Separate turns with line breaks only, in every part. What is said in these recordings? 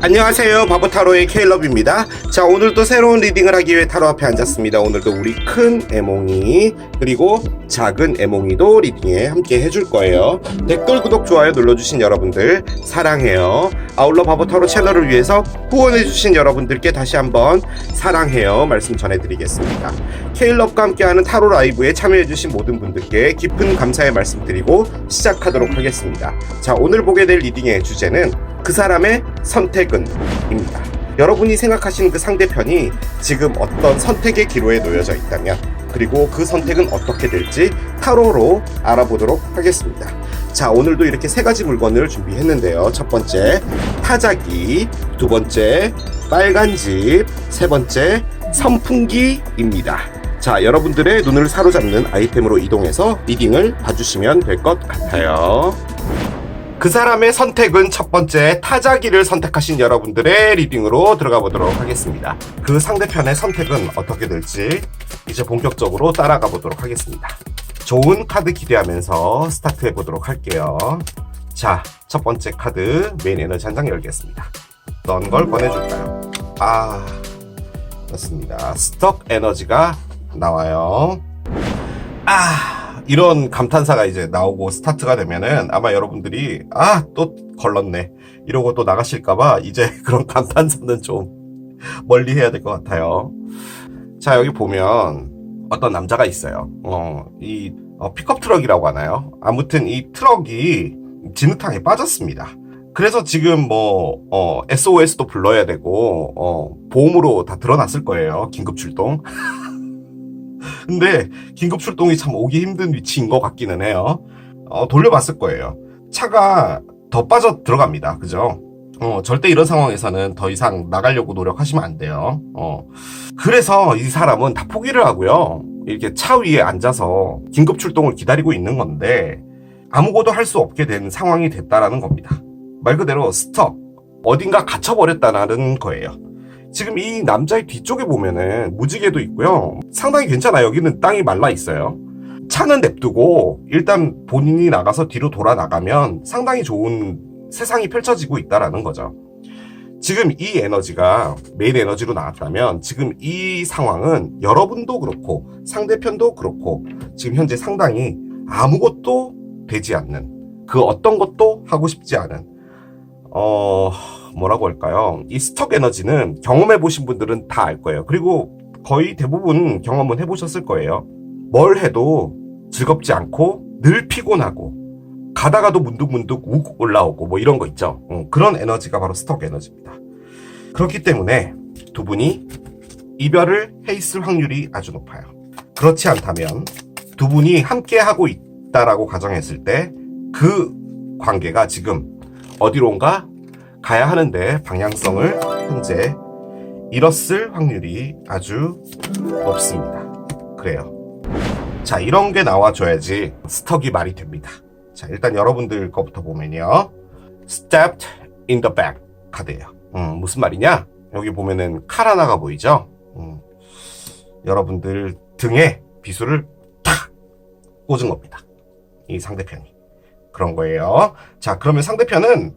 안녕하세요, 바보타로의 케일럽입니다. 자, 오늘도 새로운 리딩을 하기 위해 타로 앞에 앉았습니다. 오늘도 우리 큰 애몽이 그리고 작은 애몽이도 리딩에 함께 해줄 거예요. 댓글, 구독, 좋아요 눌러주신 여러분들 사랑해요. 아울러 바보타로 채널을 위해서 후원해주신 여러분들께 다시 한번 사랑해요 말씀 전해드리겠습니다. 케일럽과 함께하는 타로 라이브에 참여해주신 모든 분들께 깊은 감사의 말씀 드리고 시작하도록 하겠습니다. 자, 오늘 보게 될 리딩의 주제는 그 사람의 선택은 입니다. 여러분이 생각하시는 그 상대편이 지금 어떤 선택의 기로에 놓여져 있다면, 그리고 그 선택은 어떻게 될지 타로로 알아보도록 하겠습니다. 자, 오늘도 이렇게 세 가지 물건을 준비했는데요. 첫 번째 타자기, 두 번째 빨간 집, 세 번째 선풍기입니다. 자, 여러분들의 눈을 사로잡는 아이템으로 이동해서 리딩을 봐주시면 될 것 같아요. 그 사람의 선택은 첫 번째 타자기를 선택하신 여러분들의 리딩으로 들어가 보도록 하겠습니다. 그 상대편의 선택은 어떻게 될지 이제 본격적으로 따라가 보도록 하겠습니다. 좋은 카드 기대하면서 스타트해 보도록 할게요. 자, 첫 번째 카드 메인 에너지 한 장 열겠습니다. 어떤 걸 꺼내줄까요? 맞습니다. 스톡 에너지가 나와요. 이런 감탄사가 이제 나오고 스타트가 되면은 아마 여러분들이 또 걸렀네 이러고 또 나가실까봐 이제 그런 감탄사는 좀 멀리 해야 될 것 같아요. 자, 여기 보면 어떤 남자가 있어요. 픽업 트럭이라고 하나요? 아무튼 이 트럭이 진흙탕에 빠졌습니다. 그래서 지금 SOS도 불러야 되고 보험으로 다 들어놨을 거예요. 긴급 출동. 근데 긴급 출동이 참 오기 힘든 위치인 것 같기는 해요. 돌려봤을 거예요. 차가 더 빠져 들어갑니다. 그죠? 절대 이런 상황에서는 더 이상 나가려고 노력하시면 안 돼요. 그래서 이 사람은 다 포기를 하고요. 이렇게 차 위에 앉아서 긴급 출동을 기다리고 있는 건데 아무것도 할 수 없게 된 상황이 됐다라는 겁니다. 말 그대로 스톱, 어딘가 갇혀버렸다는 거예요. 지금 이 남자의 뒤쪽에 보면은 무지개도 있고요. 상당히 괜찮아요. 여기는 땅이 말라 있어요. 차는 냅두고 일단 본인이 나가서 뒤로 돌아 나가면 상당히 좋은 세상이 펼쳐지고 있다라는 거죠. 지금 이 에너지가 메인 에너지로 나왔다면 지금 이 상황은 여러분도 그렇고 상대편도 그렇고 지금 현재 상당히 아무것도 되지 않는, 그 어떤 것도 하고 싶지 않은 뭐라고 할까요? 이 스톡 에너지는 경험해 보신 분들은 다 알 거예요. 그리고 거의 대부분 경험은 해보셨을 거예요. 뭘 해도 즐겁지 않고 늘 피곤하고 가다가도 문득문득 욱 올라오고 이런 거 있죠. 그런 에너지가 바로 스톡 에너지입니다. 그렇기 때문에 두 분이 이별을 해 있을 확률이 아주 높아요. 그렇지 않다면 두 분이 함께 하고 있다라고 가정했을 때 그 관계가 지금 어디론가 가야 하는데 방향성을 현재 잃었을 확률이 아주 높습니다. 그래요. 자, 이런 게 나와줘야지 스톡이 말이 됩니다. 자, 일단 여러분들 거부터 보면요. Stabbed in the back 카드예요. 무슨 말이냐? 여기 보면은 칼 하나가 보이죠? 여러분들 등에 비수를 탁 꽂은 겁니다. 이 상대편이. 그런 거예요. 자, 그러면 상대편은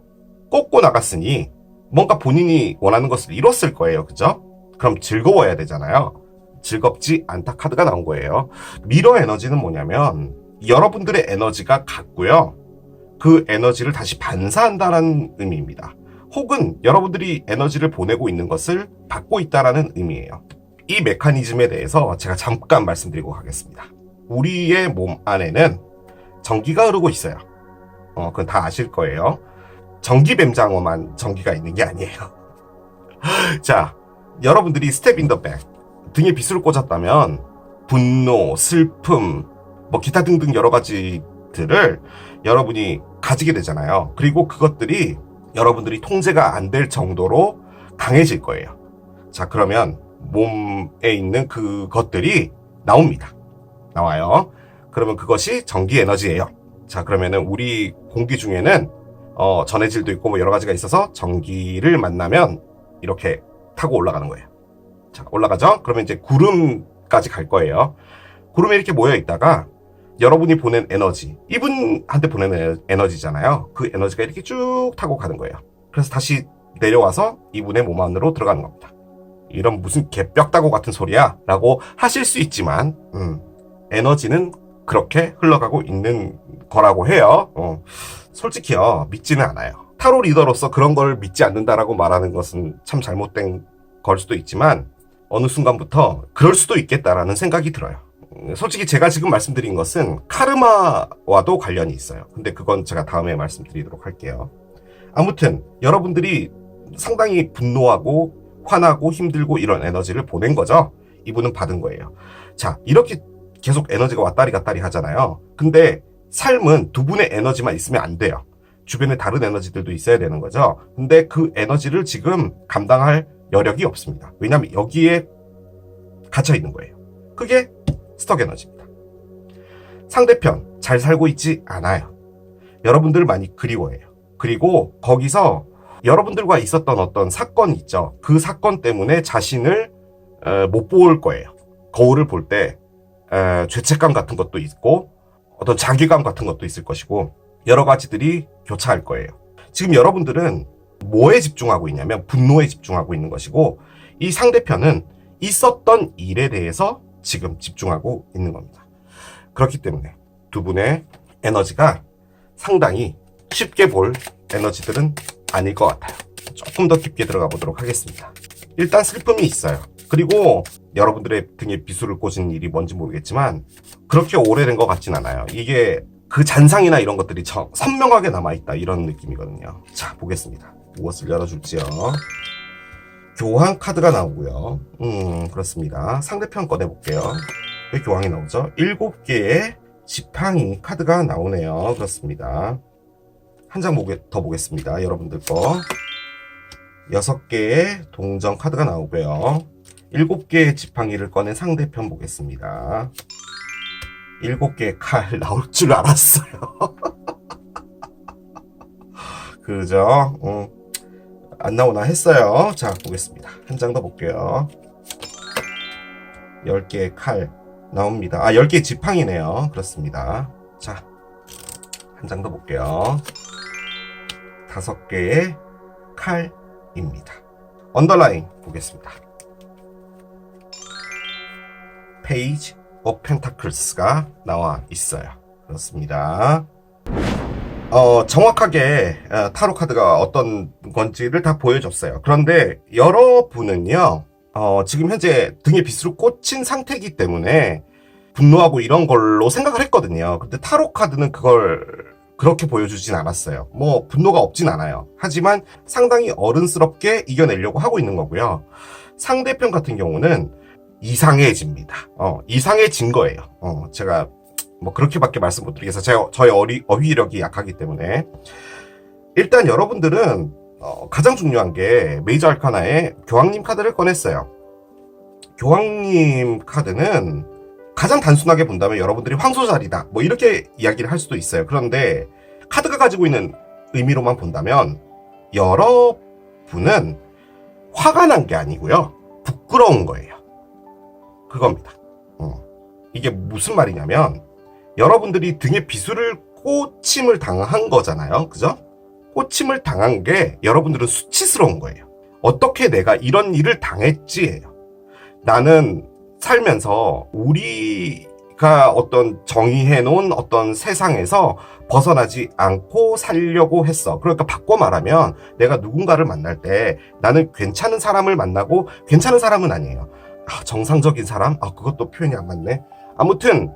꽂고 나갔으니 뭔가 본인이 원하는 것을 이뤘을 거예요. 그죠? 그럼 즐거워야 되잖아요. 즐겁지 않다 카드가 나온 거예요. 미러 에너지는 뭐냐면 여러분들의 에너지가 같고요. 그 에너지를 다시 반사한다는 의미입니다. 혹은 여러분들이 에너지를 보내고 있는 것을 받고 있다는 의미예요. 이 메커니즘에 대해서 제가 잠깐 말씀드리고 가겠습니다. 우리의 몸 안에는 전기가 흐르고 있어요. 그건 다 아실 거예요. 전기뱀장어만 전기가 있는 게 아니에요. 자, 여러분들이 스텝 인 더 백, 등에 비수를 꽂았다면 분노, 슬픔, 기타 등등 여러 가지들을 여러분이 가지게 되잖아요. 그리고 그것들이 여러분들이 통제가 안 될 정도로 강해질 거예요. 자, 그러면 몸에 있는 그것들이 나옵니다. 나와요. 그러면 그것이 전기 에너지예요. 자, 그러면은 우리 공기 중에는 전해질도 있고 여러 가지가 있어서 전기를 만나면 이렇게 타고 올라가는 거예요. 자, 올라가죠? 그러면 이제 구름까지 갈 거예요. 구름에 이렇게 모여 있다가 여러분이 보낸 에너지, 이분한테 보낸 에너지잖아요. 그 에너지가 이렇게 쭉 타고 가는 거예요. 그래서 다시 내려와서 이분의 몸 안으로 들어가는 겁니다. 이런 무슨 개뼈다고 같은 소리야? 라고 하실 수 있지만 에너지는 그렇게 흘러가고 있는 거라고 해요. 솔직히요, 믿지는 않아요. 타로 리더로서 그런 걸 믿지 않는다라고 말하는 것은 참 잘못된 걸 수도 있지만 어느 순간부터 그럴 수도 있겠다라는 생각이 들어요. 솔직히 제가 지금 말씀드린 것은 카르마와도 관련이 있어요. 근데 그건 제가 다음에 말씀드리도록 할게요. 아무튼 여러분들이 상당히 분노하고 화나고 힘들고 이런 에너지를 보낸 거죠. 이분은 받은 거예요. 자, 이렇게 계속 에너지가 왔다리 갔다리 하잖아요. 근데 삶은 두 분의 에너지만 있으면 안 돼요. 주변에 다른 에너지들도 있어야 되는 거죠. 근데 그 에너지를 지금 감당할 여력이 없습니다. 왜냐하면 여기에 갇혀 있는 거예요. 그게 스톡 에너지입니다. 상대편 잘 살고 있지 않아요. 여러분들 많이 그리워해요. 그리고 거기서 여러분들과 있었던 어떤 사건이 있죠. 그 사건 때문에 자신을 못 볼 거예요. 거울을 볼 때 죄책감 같은 것도 있고 어떤 자괴감 같은 것도 있을 것이고 여러 가지들이 교차할 거예요. 지금 여러분들은 뭐에 집중하고 있냐면 분노에 집중하고 있는 것이고 이 상대편은 있었던 일에 대해서 지금 집중하고 있는 겁니다. 그렇기 때문에 두 분의 에너지가 상당히 쉽게 볼 에너지들은 아닐 것 같아요. 조금 더 깊게 들어가 보도록 하겠습니다. 일단 슬픔이 있어요. 그리고 여러분들의 등에 비수를 꽂은 일이 뭔지 모르겠지만 그렇게 오래된 것 같진 않아요. 이게 그 잔상이나 이런 것들이 선명하게 남아있다 이런 느낌이거든요. 자, 보겠습니다. 무엇을 열어줄지요. 교황 카드가 나오고요. 그렇습니다. 상대편 꺼내볼게요. 왜 교황이 나오죠? 7개의 지팡이 카드가 나오네요. 그렇습니다. 한 장 더 보겠습니다. 여러분들 거. 6개의 동전 카드가 나오고요. 7개의 지팡이를 꺼낸 상대편 보겠습니다. 7개의 칼 나올 줄 알았어요. 그죠? 안 나오나 했어요. 자, 보겠습니다. 한 장 더 볼게요. 10개의 칼 나옵니다. 10개의 지팡이네요. 그렇습니다. 자, 한 장 더 볼게요. 5개의 칼입니다. 언더라인 보겠습니다. 페이지 오브 펜타클스가 나와 있어요. 그렇습니다. 정확하게 타로 카드가 어떤 건지를 다 보여줬어요. 그런데 여러분은요, 지금 현재 등에 빗으로 꽂힌 상태이기 때문에 분노하고 이런 걸로 생각을 했거든요. 근데 타로 카드는 그걸 그렇게 보여주진 않았어요. 뭐 분노가 없진 않아요. 하지만 상당히 어른스럽게 이겨내려고 하고 있는 거고요. 상대편 같은 경우는 이상해집니다. 이상해진 거예요. 제가 뭐 그렇게밖에 말씀 못 드리겠어요. 저의 어휘력이 약하기 때문에. 일단 여러분들은 가장 중요한 게 메이저 알카나의 교황님 카드를 꺼냈어요. 교황님 카드는 가장 단순하게 본다면 여러분들이 황소자리다 뭐 이렇게 이야기를 할 수도 있어요. 그런데 카드가 가지고 있는 의미로만 본다면 여러분은 화가 난 게 아니고요, 부끄러운 거예요. 그겁니다. 이게 무슨 말이냐면 여러분들이 등에 비수를 꽂힘을 당한 거잖아요. 그죠? 꽂힘을 당한 게 여러분들은 수치스러운 거예요. 어떻게 내가 이런 일을 당했지예요. 나는 살면서 우리가 어떤 정의해놓은 어떤 세상에서 벗어나지 않고 살려고 했어. 그러니까 바꿔 말하면 내가 누군가를 만날 때 나는 괜찮은 사람을 만나고 괜찮은 사람은 아니에요. 정상적인 사람? 그것도 표현이 안 맞네. 아무튼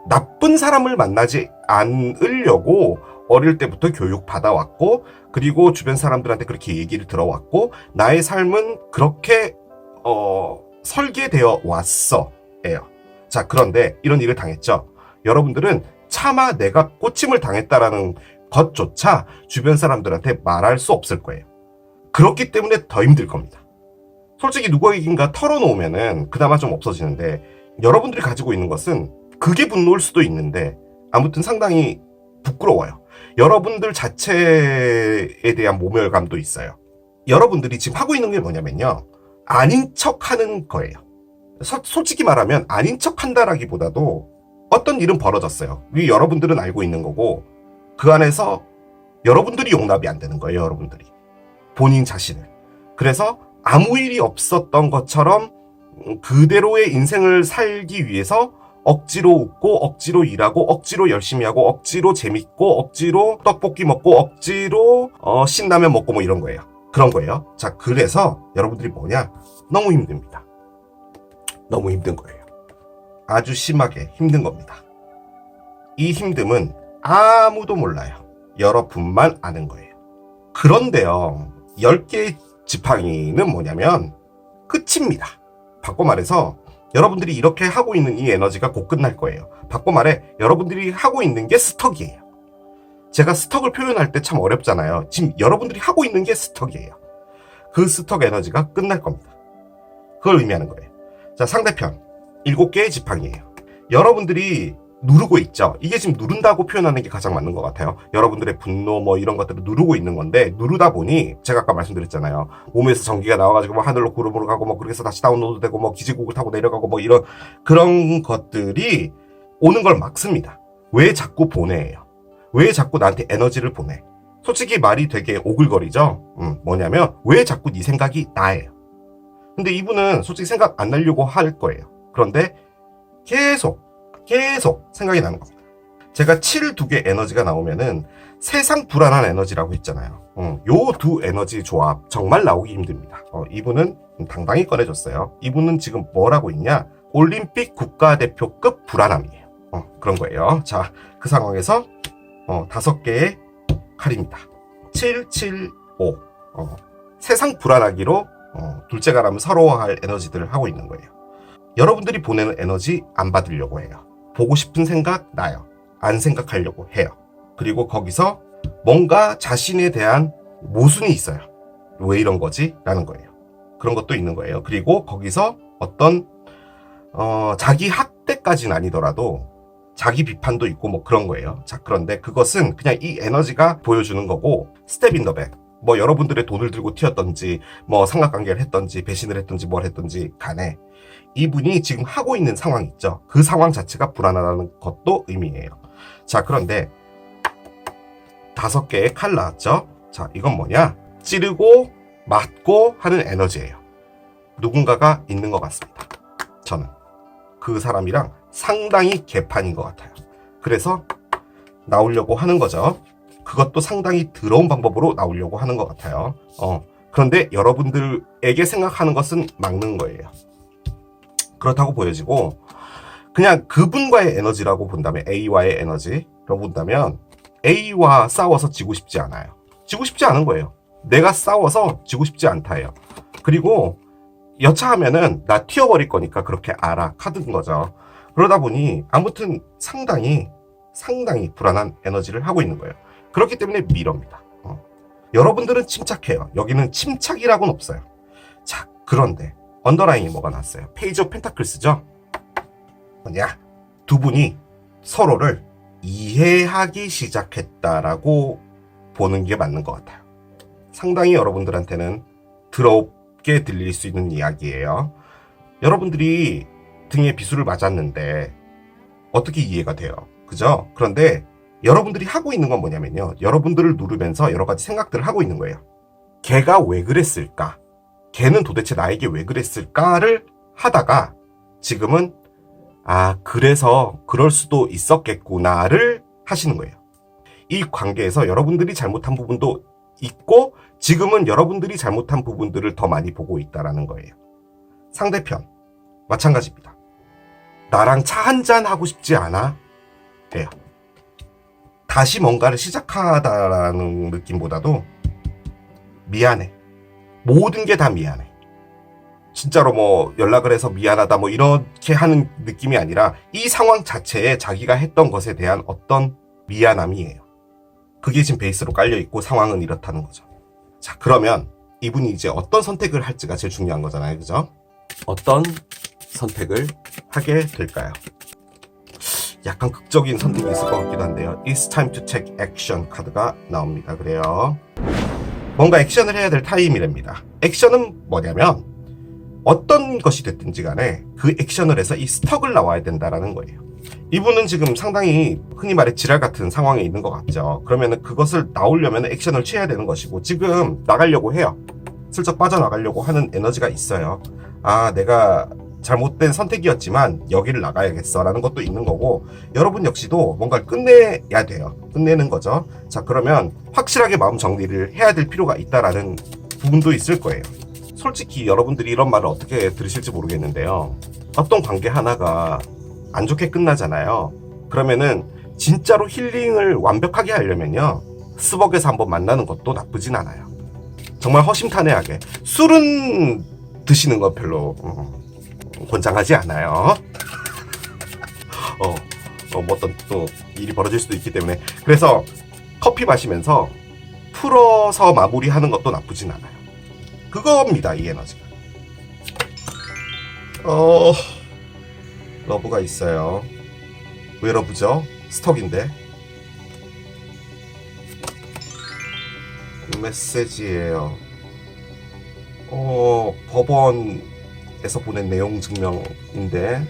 나쁜 사람을 만나지 않으려고 어릴 때부터 교육 받아왔고 그리고 주변 사람들한테 그렇게 얘기를 들어왔고 나의 삶은 그렇게 설계되어 왔어요. 자, 그런데 이런 일을 당했죠. 여러분들은 차마 내가 꽂힘을 당했다라는 것조차 주변 사람들한테 말할 수 없을 거예요. 그렇기 때문에 더 힘들 겁니다. 솔직히 누구에겐가 털어놓으면은 그나마 좀 없어지는데 여러분들이 가지고 있는 것은 그게 분노일 수도 있는데 아무튼 상당히 부끄러워요. 여러분들 자체에 대한 모멸감도 있어요. 여러분들이 지금 하고 있는 게 뭐냐면요, 아닌 척 하는 거예요. 솔직히 말하면 아닌 척 한다라기보다도 어떤 일은 벌어졌어요. 이 여러분들은 알고 있는 거고 그 안에서 여러분들이 용납이 안 되는 거예요. 여러분들이. 본인 자신을. 그래서 아무 일이 없었던 것처럼 그대로의 인생을 살기 위해서 억지로 웃고 억지로 일하고 억지로 열심히 하고 억지로 재밌고 억지로 떡볶이 먹고 억지로 신라면 먹고 뭐 이런 거예요. 그런 거예요. 자, 그래서 여러분들이 뭐냐? 너무 힘듭니다. 너무 힘든 거예요. 아주 심하게 힘든 겁니다. 이 힘듦은 아무도 몰라요. 여러분만 아는 거예요. 그런데요, 10개의 지팡이는 뭐냐면 끝입니다. 바꿔 말해서 여러분들이 이렇게 하고 있는 이 에너지가 곧 끝날 거예요. 바꿔 말해 여러분들이 하고 있는 게 스톡이에요. 제가 스톡을 표현할 때 참 어렵잖아요. 지금 여러분들이 하고 있는 게 스톡이에요. 그 스톡 에너지가 끝날 겁니다. 그걸 의미하는 거예요. 자, 상대편 7개의 지팡이에요. 여러분들이 누르고 있죠. 이게 지금 누른다고 표현하는 게 가장 맞는 것 같아요. 여러분들의 분노 뭐 이런 것들을 누르고 있는 건데, 누르다 보니 제가 아까 말씀드렸잖아요. 몸에서 전기가 나와가지고 뭐 하늘로 구름으로 가고 뭐 그래서 다시 다운로드 되고 뭐 기지국을 타고 내려가고 뭐 이런 그런 것들이 오는 걸 막습니다. 왜 자꾸 보내요? 왜 자꾸 나한테 에너지를 보내? 솔직히 말이 되게 오글거리죠. 뭐냐면 왜 자꾸 네 생각이 나예요. 근데 이분은 솔직히 생각 안 나려고 할 거예요. 그런데 계속 생각이 나는 겁니다. 제가 7 두 개 에너지가 나오면은 세상 불안한 에너지라고 했잖아요. 요 두 에너지 조합 정말 나오기 힘듭니다. 이분은 당당히 꺼내줬어요. 이분은 지금 뭐라고 있냐? 올림픽 국가대표급 불안함이에요. 그런 거예요. 자, 그 상황에서 5개의 칼입니다. 7, 7, 5. 세상 불안하기로 둘째가라면 서러워할 에너지들을 하고 있는 거예요. 여러분들이 보내는 에너지 안 받으려고 해요. 보고 싶은 생각 나요. 안 생각하려고 해요. 그리고 거기서 뭔가 자신에 대한 모순이 있어요. 왜 이런 거지? 라는 거예요. 그런 것도 있는 거예요. 그리고 거기서 어떤 자기 학대까지는 아니더라도 자기 비판도 있고 뭐 그런 거예요. 자, 그런데 그것은 그냥 이 에너지가 보여주는 거고, 스텝 인 더 백. 뭐 여러분들의 돈을 들고 튀었던지 뭐 삼각관계를 했던지 배신을 했던지 뭘 했던지 간에 이분이 지금 하고 있는 상황 있죠. 그 상황 자체가 불안하다는 것도 의미해요. 자, 그런데 5개의 칼 나왔죠. 자, 이건 뭐냐? 찌르고 맞고 하는 에너지예요. 누군가가 있는 것 같습니다. 저는 그 사람이랑 상당히 개판인 것 같아요. 그래서 나오려고 하는 거죠. 그것도 상당히 더러운 방법으로 나오려고 하는 것 같아요. 그런데 여러분들에게 생각하는 것은 막는 거예요. 그렇다고 보여지고, 그냥 그분과의 에너지라고 본다면, A와의 에너지라고 본다면 A와 싸워서 지고 싶지 않아요. 지고 싶지 않은 거예요. 내가 싸워서 지고 싶지 않다예요. 그리고 여차하면은 나 튀어버릴 거니까 그렇게 알아 카드인 거죠. 그러다 보니 아무튼 상당히 불안한 에너지를 하고 있는 거예요. 그렇기 때문에 미러입니다. 여러분들은 침착해요. 여기는 침착이라고는 없어요. 자, 그런데 언더라인이 뭐가 났어요? 페이지 오브 펜타클스죠? 뭐냐? 두 분이 서로를 이해하기 시작했다라고 보는 게 맞는 것 같아요. 상당히 여러분들한테는 더럽게 들릴 수 있는 이야기예요. 여러분들이 등에 비수를 맞았는데 어떻게 이해가 돼요? 그죠? 그런데 여러분들이 하고 있는 건 뭐냐면요. 여러분들을 누르면서 여러 가지 생각들을 하고 있는 거예요. 걔가 왜 그랬을까? 걔는 도대체 나에게 왜 그랬을까를 하다가 지금은 그래서 그럴 수도 있었겠구나를 하시는 거예요. 이 관계에서 여러분들이 잘못한 부분도 있고 지금은 여러분들이 잘못한 부분들을 더 많이 보고 있다라는 거예요. 상대편 마찬가지입니다. 나랑 차 한잔 하고 싶지 않아? 래요. 다시 뭔가를 시작하다라는 느낌보다도 미안해. 모든 게 다 미안해. 진짜로 뭐 연락을 해서 미안하다 뭐 이렇게 하는 느낌이 아니라 이 상황 자체에 자기가 했던 것에 대한 어떤 미안함이에요. 그게 지금 베이스로 깔려있고 상황은 이렇다는 거죠. 자, 그러면 이분이 이제 어떤 선택을 할지가 제일 중요한 거잖아요. 그죠? 어떤 선택을 하게 될까요? 약간 극적인 선택이 있을 것 같기도 한데요. It's time to take action 카드가 나옵니다. 그래요. 뭔가 액션을 해야 될 타임이랍니다. 액션은 뭐냐면 어떤 것이 됐든지 간에 그 액션을 해서 이 스톡을 나와야 된다라는 거예요. 이분은 지금 상당히 흔히 말해 지랄 같은 상황에 있는 것 같죠. 그러면은 그것을 나오려면 액션을 취해야 되는 것이고, 지금 나가려고 해요. 슬쩍 빠져나가려고 하는 에너지가 있어요. 아, 내가 잘못된 선택이었지만 여기를 나가야겠어 라는 것도 있는 거고, 여러분 역시도 뭔가를 끝내야 돼요. 끝내는 거죠. 자, 그러면 확실하게 마음 정리를 해야 될 필요가 있다라는 부분도 있을 거예요. 솔직히 여러분들이 이런 말을 어떻게 들으실지 모르겠는데요. 어떤 관계 하나가 안 좋게 끝나잖아요. 그러면은 진짜로 힐링을 완벽하게 하려면요, 스벅에서 한번 만나는 것도 나쁘진 않아요. 정말 허심탄회하게. 술은 드시는 건 별로 권장하지 않아요. 뭐 어떤 또 일이 벌어질 수도 있기 때문에. 그래서 커피 마시면서 풀어서 마무리하는 것도 나쁘진 않아요. 그겁니다, 이 에너지가. 러브가 있어요. 왜 러브죠? 스톡인데. 메시지예요. 법원에서 보낸 내용 증명인데,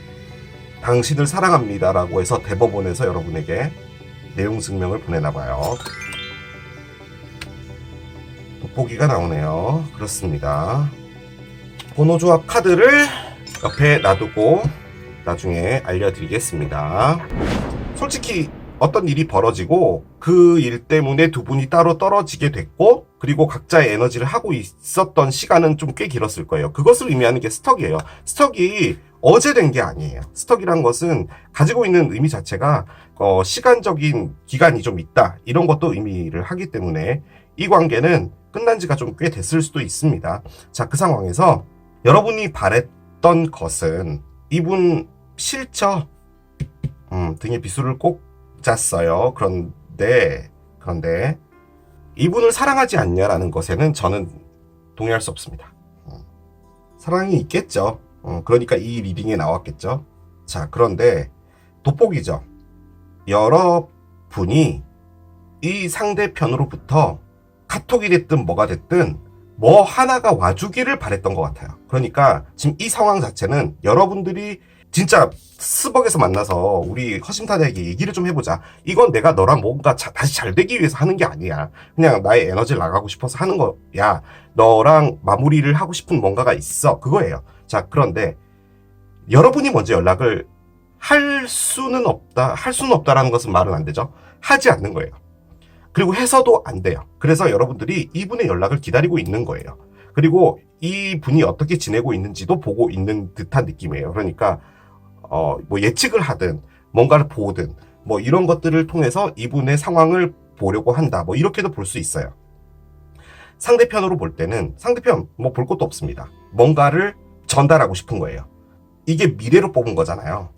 당신을 사랑합니다라고 해서 대법원에서 여러분에게 내용 증명을 보내나봐요. 돋보기가 나오네요. 그렇습니다. 번호 조합 카드를 옆에 놔두고 나중에 알려드리겠습니다. 솔직히 어떤 일이 벌어지고 그 일 때문에 두 분이 따로 떨어지게 됐고, 그리고 각자의 에너지를 하고 있었던 시간은 좀 꽤 길었을 거예요. 그것을 의미하는 게 스톡이에요. 스톡이 어제 된 게 아니에요. 스톡이란 것은 가지고 있는 의미 자체가 시간적인 기간이 좀 있다, 이런 것도 의미를 하기 때문에 이 관계는 끝난 지가 좀 꽤 됐을 수도 있습니다. 자, 그 상황에서 여러분이 바랬던 것은, 이분 싫죠? 등에 비수를 꼭 짰어요. 그런데 이분을 사랑하지 않냐라는 것에는 저는 동의할 수 없습니다. 사랑이 있겠죠. 그러니까 이 리딩에 나왔겠죠. 자, 그런데 돋보기죠. 여러분이 이 상대편으로부터 카톡이 됐든 뭐가 됐든 뭐 하나가 와주기를 바랬던 것 같아요. 그러니까 지금 이 상황 자체는 여러분들이 진짜 스벅에서 만나서 우리 허심탄회하게 얘기를 좀 해보자, 이건 내가 너랑 뭔가 다시 잘 되기 위해서 하는 게 아니야. 그냥 나의 에너지를 나가고 싶어서 하는 거야. 너랑 마무리를 하고 싶은 뭔가가 있어. 그거예요. 자, 그런데 여러분이 먼저 연락을 할 수는 없다라는 것은 말은 안 되죠. 하지 않는 거예요. 그리고 해서도 안 돼요. 그래서 여러분들이 이분의 연락을 기다리고 있는 거예요. 그리고 이분이 어떻게 지내고 있는지도 보고 있는 듯한 느낌이에요. 그러니까 뭐 예측을 하든 뭔가를 보든 뭐 이런 것들을 통해서 이분의 상황을 보려고 한다, 뭐 이렇게도 볼 수 있어요. 상대편으로 볼 때는 상대편 뭐 볼 것도 없습니다. 뭔가를 전달하고 싶은 거예요. 이게 미래로 뽑은 거잖아요.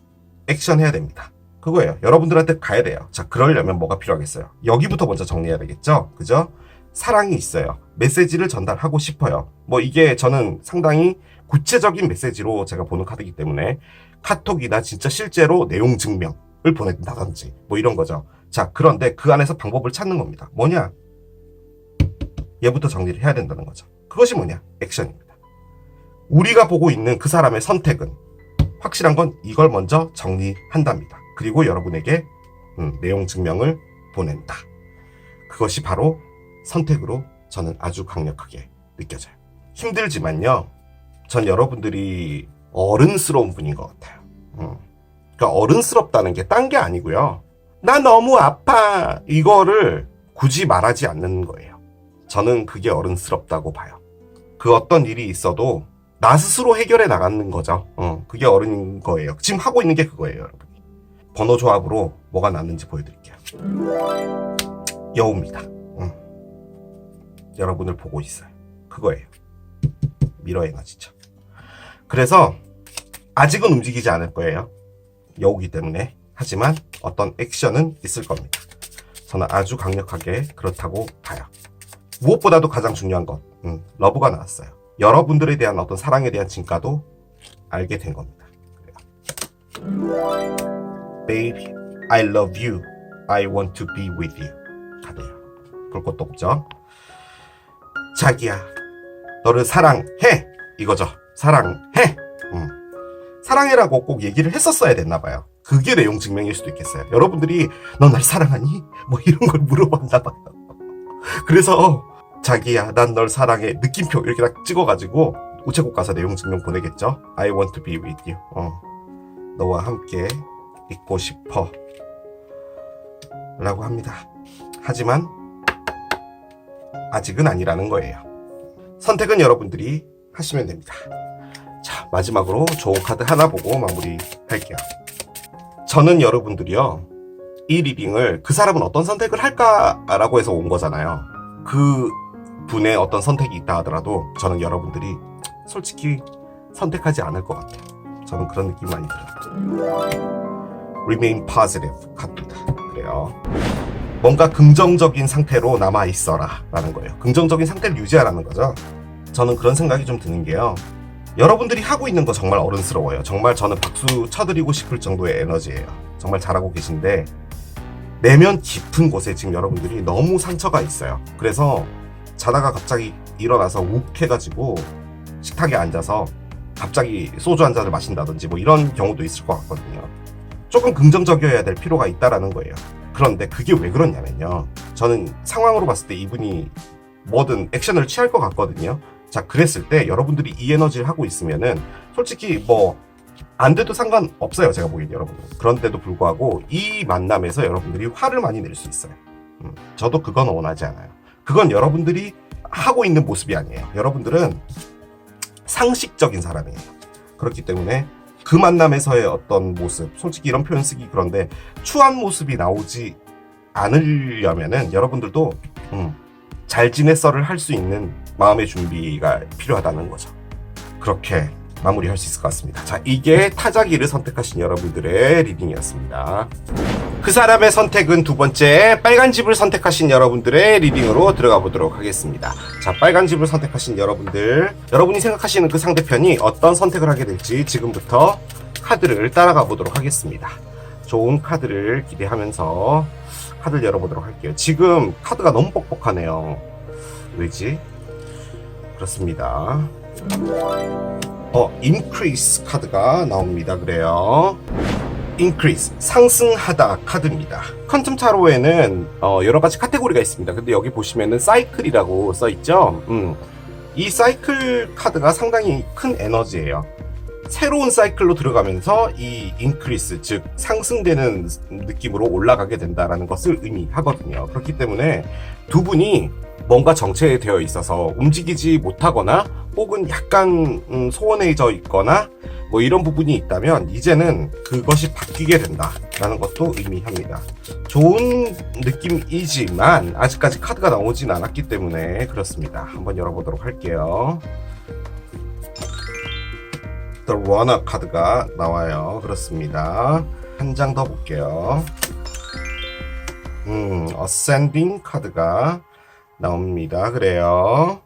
액션 해야 됩니다. 그거예요. 여러분들한테 가야 돼요. 자, 그러려면 뭐가 필요하겠어요? 여기부터 먼저 정리해야 되겠죠? 그죠? 사랑이 있어요. 메시지를 전달하고 싶어요. 뭐 이게 저는 상당히 구체적인 메시지로 제가 보는 카드이기 때문에 카톡이나 진짜 실제로 내용 증명을 보낸다든지 뭐 이런 거죠. 자, 그런데 그 안에서 방법을 찾는 겁니다. 뭐냐? 얘부터 정리를 해야 된다는 거죠. 그것이 뭐냐? 액션입니다. 우리가 보고 있는 그 사람의 선택은, 확실한 건 이걸 먼저 정리한답니다. 그리고 여러분에게 내용 증명을 보낸다. 그것이 바로 선택으로 저는 아주 강력하게 느껴져요. 힘들지만요, 전 여러분들이 어른스러운 분인 것 같아요. 그러니까 어른스럽다는 게 딴 게 아니고요, 나 너무 아파, 이거를 굳이 말하지 않는 거예요. 저는 그게 어른스럽다고 봐요. 그 어떤 일이 있어도 나 스스로 해결해 나가는 거죠. 그게 어른인 거예요. 지금 하고 있는 게 그거예요, 여러분. 번호 조합으로 뭐가 났는지 보여드릴게요. 여우입니다. 여러분을 보고 있어요. 그거예요. 미러 에너지죠. 그래서 아직은 움직이지 않을 거예요. 여우기 때문에. 하지만 어떤 액션은 있을 겁니다. 저는 아주 강력하게 그렇다고 봐요. 무엇보다도 가장 중요한 것, 러브가 나왔어요. 여러분들에 대한 어떤 사랑에 대한 진가도 알게 된 겁니다. 그래요. Baby, I love you. I want to be with you. 가네요. 볼 것도 없죠. 자기야, 너를 사랑해. 이거죠. 사랑해. 사랑해라고 꼭 얘기를 했었어야 됐나 봐요. 그게 내용 증명일 수도 있겠어요. 여러분들이 너 날 사랑하니? 뭐 이런 걸 물어봤나 봐요. 그래서 자기야 난 널 사랑해 느낌표 이렇게 딱 찍어가지고 우체국 가서 내용 증명 보내겠죠. I want to be with you. 너와 함께 있고 싶어 라고 합니다. 하지만 아직은 아니라는 거예요. 선택은 여러분들이 하시면 됩니다. 자, 마지막으로 좋은 카드 하나 보고 마무리할게요. 저는 여러분들이요, 이 리딩을 그 사람은 어떤 선택을 할까라고 해서 온 거잖아요. 그 분의 어떤 선택이 있다 하더라도 저는 여러분들이 솔직히 선택하지 않을 것 같아요. 저는 그런 느낌 많이 들어요. Remain positive 카드입니다. 그래요. 뭔가 긍정적인 상태로 남아있어라 라는 거예요. 긍정적인 상태를 유지하라는 거죠. 저는 그런 생각이 좀 드는 게요, 여러분들이 하고 있는 거 정말 어른스러워요. 정말 저는 박수 쳐드리고 싶을 정도의 에너지예요. 정말 잘하고 계신데 내면 깊은 곳에 지금 여러분들이 너무 상처가 있어요. 그래서 자다가 갑자기 일어나서 욱 해가지고 식탁에 앉아서 갑자기 소주 한 잔을 마신다든지 뭐 이런 경우도 있을 것 같거든요. 조금 긍정적이어야 될 필요가 있다라는 거예요. 그런데 그게 왜 그러냐면요, 저는 상황으로 봤을 때 이분이 뭐든 액션을 취할 것 같거든요. 자, 그랬을 때 여러분들이 이 에너지를 하고 있으면은 솔직히 뭐 안 돼도 상관없어요. 제가 보기엔 여러분들. 그런데도 불구하고 이 만남에서 여러분들이 화를 많이 낼 수 있어요. 저도 그건 원하지 않아요. 그건 여러분들이 하고 있는 모습이 아니에요. 여러분들은 상식적인 사람이에요. 그렇기 때문에 그 만남에서의 어떤 모습, 솔직히 이런 표현 쓰기 그런데 추한 모습이 나오지 않으려면은 여러분들도 잘 지냈어를 할 수 있는 마음의 준비가 필요하다는 거죠. 그렇게 마무리할 수 있을 것 같습니다. 자, 이게 타자기를 선택하신 여러분들의 리딩이었습니다. 그 사람의 선택은 두 번째, 빨간 집을 선택하신 여러분들의 리딩으로 들어가 보도록 하겠습니다. 자, 빨간 집을 선택하신 여러분들, 여러분이 생각하시는 그 상대편이 어떤 선택을 하게 될지 지금부터 카드를 따라가 보도록 하겠습니다. 좋은 카드를 기대하면서 카드를 열어보도록 할게요. 지금 카드가 너무 뻑뻑하네요. 왜지? 그렇습니다. increase 카드가 나옵니다. 그래요. increase, 상승하다 카드입니다. 퀀텀 타로에는 여러 가지 카테고리가 있습니다. 근데 여기 보시면은 사이클이라고 써있죠. 이 사이클 카드가 상당히 큰 에너지예요. 새로운 사이클로 들어가면서 이 increase, 즉 상승되는 느낌으로 올라가게 된다라는 것을 의미하거든요. 그렇기 때문에 두 분이 뭔가 정체되어 있어서 움직이지 못하거나 혹은 약간 소원해져 있거나 뭐 이런 부분이 있다면 이제는 그것이 바뀌게 된다라는 것도 의미합니다. 좋은 느낌이지만 아직까지 카드가 나오진 않았기 때문에 그렇습니다. 한번 열어보도록 할게요. The Runner 카드가 나와요. 그렇습니다. 한 장 더 볼게요. Ascending 카드가 나옵니다. 그래요.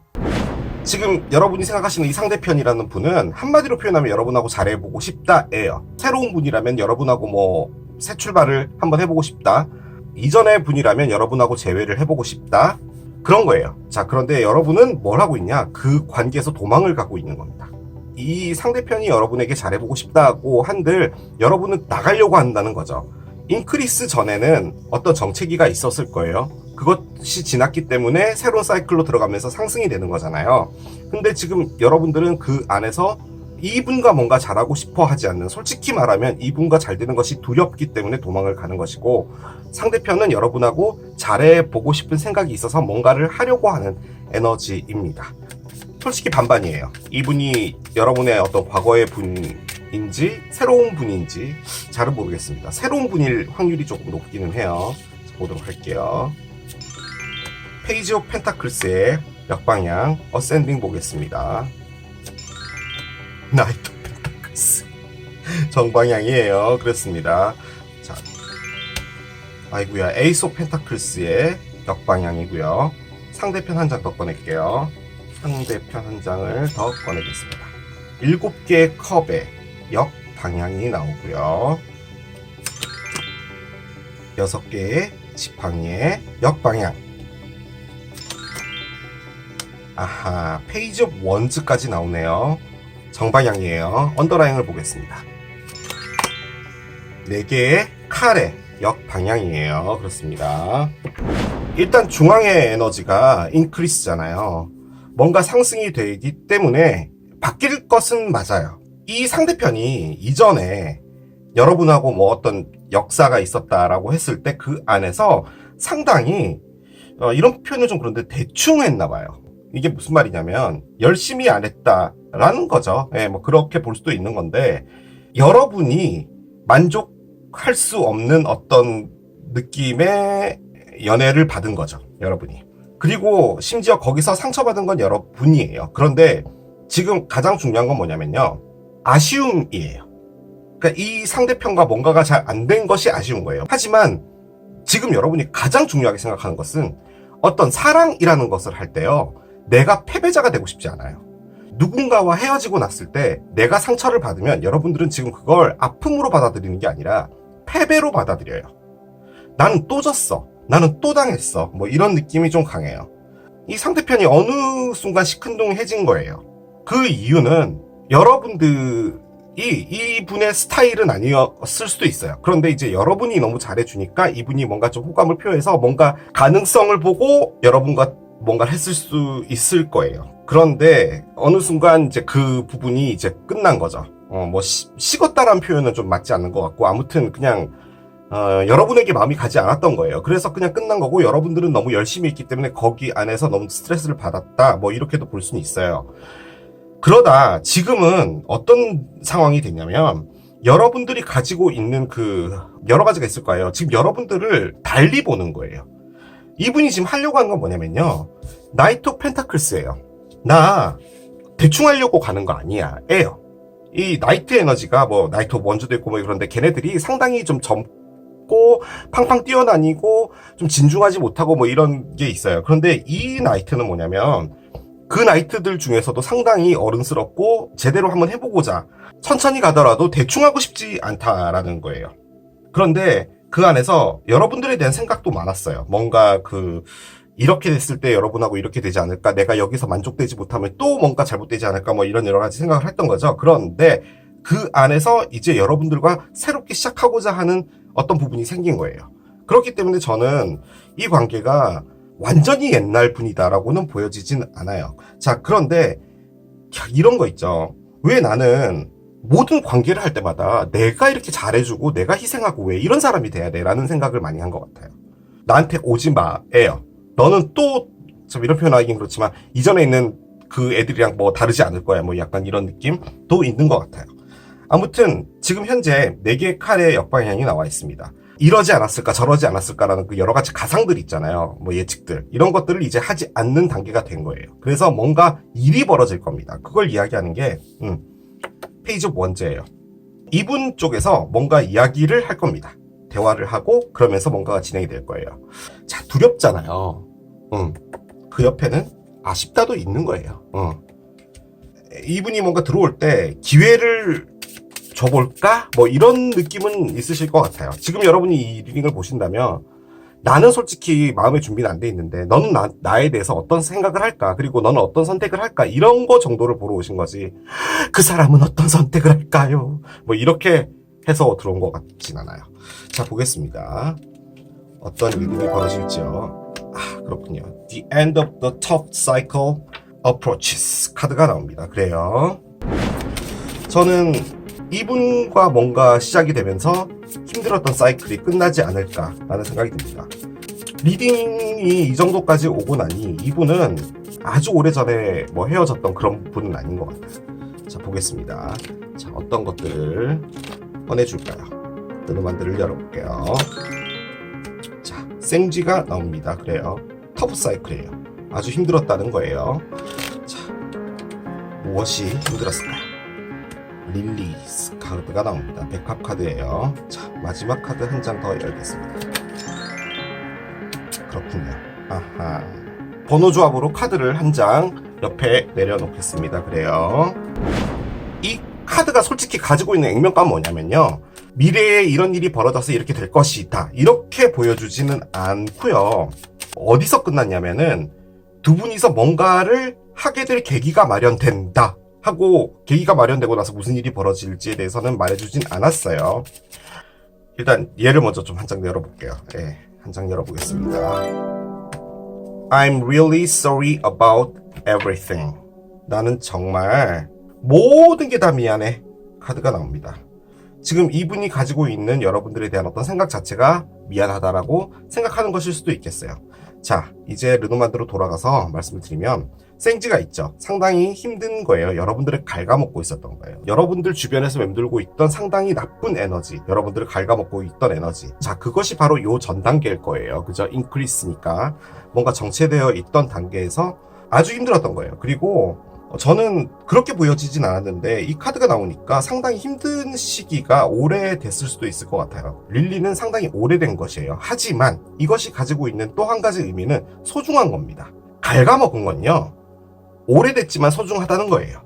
지금 여러분이 생각하시는 이 상대편이라는 분은 한마디로 표현하면 여러분하고 잘해보고 싶다예요. 새로운 분이라면 여러분하고 뭐 새 출발을 한번 해보고 싶다. 이전의 분이라면 여러분하고 재회를 해보고 싶다. 그런 거예요. 자, 그런데 여러분은 뭘 하고 있냐? 그 관계에서 도망을 가고 있는 겁니다. 이 상대편이 여러분에게 잘해보고 싶다고 한들 여러분은 나가려고 한다는 거죠. 인크리스 전에는 어떤 정체기가 있었을 거예요. 그것이 지났기 때문에 새로운 사이클로 들어가면서 상승이 되는 거잖아요. 근데 지금 여러분들은 그 안에서 이분과 뭔가 잘하고 싶어 하지 않는, 솔직히 말하면 이분과 잘 되는 것이 두렵기 때문에 도망을 가는 것이고, 상대편은 여러분하고 잘해보고 싶은 생각이 있어서 뭔가를 하려고 하는 에너지입니다. 솔직히 반반이에요. 이분이 여러분의 어떤 과거의 분인지 새로운 분인지 잘은 모르겠습니다. 새로운 분일 확률이 조금 높기는 해요. 보도록 할게요. 페이지 오브 펜타클스의 역방향 어센딩 보겠습니다. 나이트 오브 펜타클스 정방향이에요. 그렇습니다. 자, 아이구야, 에이스 오브 펜타클스의 역방향이고요. 상대편 한 장 더 꺼낼게요. 상대편 한 장을 더 꺼내겠습니다. 7개의 컵의 역방향이 나오고요. 6개의 지팡이의 역방향. 아하, 페이지 오브 원즈까지 나오네요. 정방향이에요. 언더라인을 보겠습니다. 4개의 칼의 역방향이에요. 그렇습니다. 일단 중앙의 에너지가 인크리스잖아요. 뭔가 상승이 되기 때문에 바뀔 것은 맞아요. 이 상대편이 이전에 여러분하고 뭐 어떤 역사가 있었다라고 했을 때 그 안에서 상당히 이런 표현은 좀 그런데 대충 했나 봐요. 이게 무슨 말이냐면 열심히 안 했다라는 거죠. 예, 뭐 그렇게 볼 수도 있는 건데 여러분이 만족할 수 없는 어떤 느낌의 연애를 받은 거죠. 여러분이. 그리고 심지어 거기서 상처받은 건 여러분이에요. 그런데 지금 가장 중요한 건 뭐냐면요. 아쉬움이에요. 그러니까 이 상대편과 뭔가가 잘 안 된 것이 아쉬운 거예요. 하지만 지금 여러분이 가장 중요하게 생각하는 것은 어떤 사랑이라는 것을 할 때요. 내가 패배자가 되고 싶지 않아요. 누군가와 헤어지고 났을 때 내가 상처를 받으면 여러분들은 지금 그걸 아픔으로 받아들이는 게 아니라 패배로 받아들여요. 나는 또 졌어. 나는 또 당했어. 뭐 이런 느낌이 좀 강해요. 이 상대편이 어느 순간 시큰둥해진 거예요. 그 이유는 여러분들이 이분의 스타일은 아니었을 수도 있어요. 그런데 이제 여러분이 너무 잘해주니까 이분이 뭔가 좀 호감을 표해서 뭔가 가능성을 보고 여러분과 뭔가를 했을 수 있을 거예요. 그런데 어느 순간 이제 그 부분이 이제 끝난 거죠. 뭐 식었다라는 표현은 좀 맞지 않는 것 같고 아무튼 그냥 여러분에게 마음이 가지 않았던 거예요. 그래서 그냥 끝난 거고 여러분들은 너무 열심히 했기 때문에 거기 안에서 너무 스트레스를 받았다. 뭐 이렇게도 볼 수는 있어요. 그러다 지금은 어떤 상황이 됐냐면 여러분들이 가지고 있는 그 여러 가지가 있을 거예요. 지금 여러분들을 달리 보는 거예요. 이분이 지금 하려고 하는 건 뭐냐면요. 나이트 오브 펜타클스예요. 나 대충 하려고 가는 거 아니야. 에요. 이 나이트 에너지가 뭐 나이트 오브 원주도 있고 뭐 그런데 걔네들이 상당히 좀 젊고 팡팡 뛰어다니고 좀 진중하지 못하고 뭐 이런 게 있어요. 그런데 이 나이트는 뭐냐면 그 나이트들 중에서도 상당히 어른스럽고 제대로 한번 해보고자 천천히 가더라도 대충 하고 싶지 않다라는 거예요. 그런데 그 안에서 여러분들에 대한 생각도 많았어요. 뭔가 이렇게 됐을 때 여러분하고 이렇게 되지 않을까? 내가 여기서 만족되지 못하면 또 뭔가 잘못되지 않을까? 뭐 이런 여러 가지 생각을 했던 거죠. 그런데 그 안에서 이제 여러분들과 새롭게 시작하고자 하는 어떤 부분이 생긴 거예요. 그렇기 때문에 저는 이 관계가 완전히 옛날 분이다라고는 보여지진 않아요. 자, 그런데 이런 거 있죠. 왜 나는 모든 관계를 할 때마다 내가 이렇게 잘해주고 내가 희생하고 왜 이런 사람이 돼야 돼? 라는 생각을 많이 한 것 같아요. 나한테 오지 마예요. 너는 또 좀 이런 표현하긴 그렇지만 이전에 있는 그 애들이랑 뭐 다르지 않을 거야. 뭐 약간 이런 느낌도 있는 것 같아요. 아무튼 지금 현재 4개의 칼의 역방향이 나와 있습니다. 이러지 않았을까 저러지 않았을까라는 그 여러 가지 가상들 있잖아요. 뭐 예측들 이런 것들을 이제 하지 않는 단계가 된 거예요. 그래서 뭔가 일이 벌어질 겁니다. 그걸 이야기하는 게 페이지 오브 원제예요. 이분 쪽에서 뭔가 이야기를 할 겁니다. 대화를 하고 그러면서 뭔가가 진행이 될 거예요. 자, 두렵잖아요. 그 옆에는 아쉽다도 있는 거예요. 이분이 뭔가 들어올 때 기회를 줘볼까? 뭐 이런 느낌은 있으실 것 같아요. 지금 여러분이 이 리딩을 보신다면 나는 솔직히 마음의 준비는 안 돼 있는데 너는 나에 대해서 어떤 생각을 할까? 그리고 너는 어떤 선택을 할까? 이런 거 정도를 보러 오신 거지. 그 사람은 어떤 선택을 할까요? 뭐 이렇게 해서 들어온 것 같진 않아요. 자, 보겠습니다. 어떤 일이 벌어질지요. 그렇군요. The end of the top cycle approaches 카드가 나옵니다. 그래요. 저는 이분과 뭔가 시작이 되면서 힘들었던 사이클이 끝나지 않을까라는 생각이 듭니다. 리딩이 이 정도까지 오고 나니 이분은 아주 오래전에 뭐 헤어졌던 그런 분은 아닌 것 같아요. 자, 보겠습니다. 자, 어떤 것들을 꺼내줄까요? 뜨누만들을 열어볼게요. 자, 생쥐가 나옵니다. 그래요. 터프 사이클이에요. 아주 힘들었다는 거예요. 자, 무엇이 힘들었을까요? 릴리스 카드가 나옵니다. 백합 카드예요. 자, 마지막 카드 한 장 더 열겠습니다. 그렇군요. 아하. 번호 조합으로 카드를 한 장 옆에 내려놓겠습니다. 그래요. 이 카드가 솔직히 가지고 있는 액면감은 뭐냐면요. 미래에 이런 일이 벌어져서 이렇게 될 것이다. 이렇게 보여주지는 않고요. 어디서 끝났냐면은 두 분이서 뭔가를 하게 될 계기가 마련된다. 하고 계기가 마련되고 나서 무슨 일이 벌어질지에 대해서는 말해주진 않았어요. 일단 얘를 먼저 좀 한 장 열어볼게요. 예, 한 장 열어보겠습니다. I'm really sorry about everything. 나는 정말 모든 게 다 미안해. 카드가 나옵니다. 지금 이분이 가지고 있는 여러분들에 대한 어떤 생각 자체가 미안하다라고 생각하는 것일 수도 있겠어요. 자, 이제 르노만드로 돌아가서 말씀을 드리면 생지가 있죠. 상당히 힘든 거예요. 여러분들을 갉아먹고 있었던 거예요. 여러분들 주변에서 맴돌고 있던 상당히 나쁜 에너지, 여러분들을 갉아먹고 있던 에너지. 자, 그것이 바로 요 전 단계일 거예요. 그죠? 인크리스니까 뭔가 정체되어 있던 단계에서 아주 힘들었던 거예요. 그리고 저는 그렇게 보여지진 않았는데 이 카드가 나오니까 상당히 힘든 시기가 오래됐을 수도 있을 것 같아요. 릴리는 상당히 오래된 것이에요. 하지만 이것이 가지고 있는 또 한 가지 의미는 소중한 겁니다. 갉아먹은 건요, 오래됐지만 소중하다는 거예요.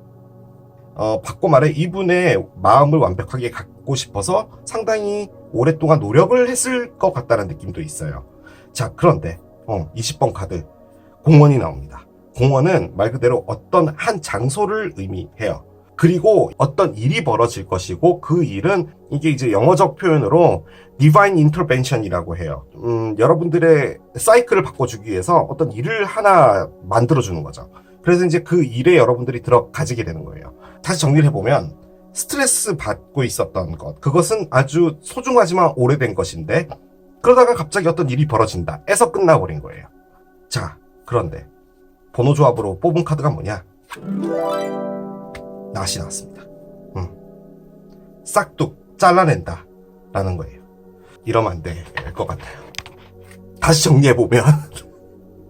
바꿔 말해 이분의 마음을 완벽하게 갖고 싶어서 상당히 오랫동안 노력을 했을 것 같다는 느낌도 있어요. 자, 그런데 20번 카드 공원이 나옵니다. 공원은 말 그대로 어떤 한 장소를 의미해요. 그리고 어떤 일이 벌어질 것이고 그 일은 이게 이제 영어적 표현으로 Divine Intervention이라고 해요. 여러분들의 사이클을 바꿔주기 위해서 어떤 일을 하나 만들어주는 거죠. 그래서 이제 그 일에 여러분들이 들어가지게 되는 거예요. 다시 정리를 해보면 스트레스 받고 있었던 것, 그것은 아주 소중하지만 오래된 것인데 그러다가 갑자기 어떤 일이 벌어진다 에서 끝나버린 거예요. 자, 그런데 번호 조합으로 뽑은 카드가 뭐냐? 낫이 나왔습니다. 싹둑 잘라낸다 라는 거예요. 이러면 안 될 것 같아요. 다시 정리해보면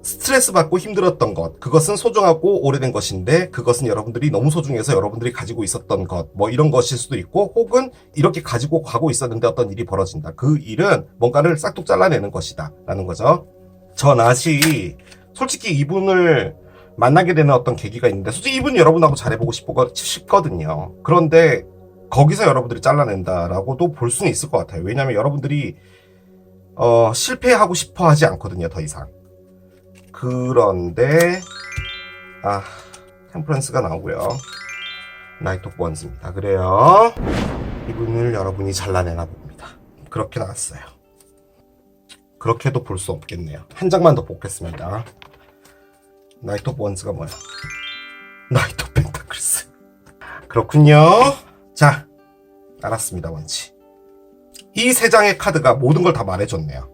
스트레스 받고 힘들었던 것, 그것은 소중하고 오래된 것인데 그것은 여러분들이 너무 소중해서 여러분들이 가지고 있었던 것, 뭐 이런 것일 수도 있고, 혹은 이렇게 가지고 가고 있었는데 어떤 일이 벌어진다. 그 일은 뭔가를 싹둑 잘라내는 것이다 라는 거죠. 저 낫이 솔직히 이분을 만나게 되는 어떤 계기가 있는데, 솔직히 이분 여러분하고 잘해보고 싶거든요. 그런데 거기서 여러분들이 잘라낸다라고도 볼 수는 있을 것 같아요. 왜냐하면 여러분들이 실패하고 싶어 하지 않거든요, 더 이상. 그런데 템퍼런스가 나오고요. 나이트 오브 원즈입니다. 그래요, 이분을 여러분이 잘라내나 봅니다. 그렇게 나왔어요. 그렇게도 볼 수 없겠네요. 한 장만 더 뽑겠습니다. 나이트 오브 원즈가 뭐야? 나이트 오브 펜타클스. 그렇군요. 자, 알았습니다, 원치. 이 세 장의 카드가 모든 걸 다 말해줬네요.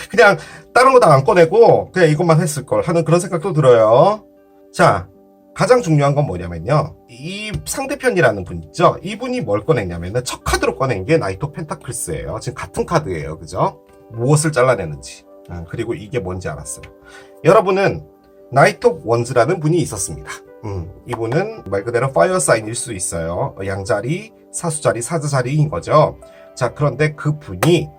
그냥 다른 거 다 안 꺼내고 그냥 이것만 했을걸 하는 그런 생각도 들어요. 자, 가장 중요한 건 뭐냐면요, 이 상대편이라는 분 있죠? 이분이 뭘 꺼냈냐면은 첫 카드로 꺼낸 게 나이트 오브 펜타클스예요. 지금 같은 카드예요. 그죠? 무엇을 잘라내는지, 그리고 이게 뭔지 알았어요. 여러분은 나이트 오브 원즈라는 분이 있었습니다. 이분은 말 그대로 파이어 사인일 수 있어요. 양자리, 사수자리, 사자자리인 거죠. 자, 그런데 그 분이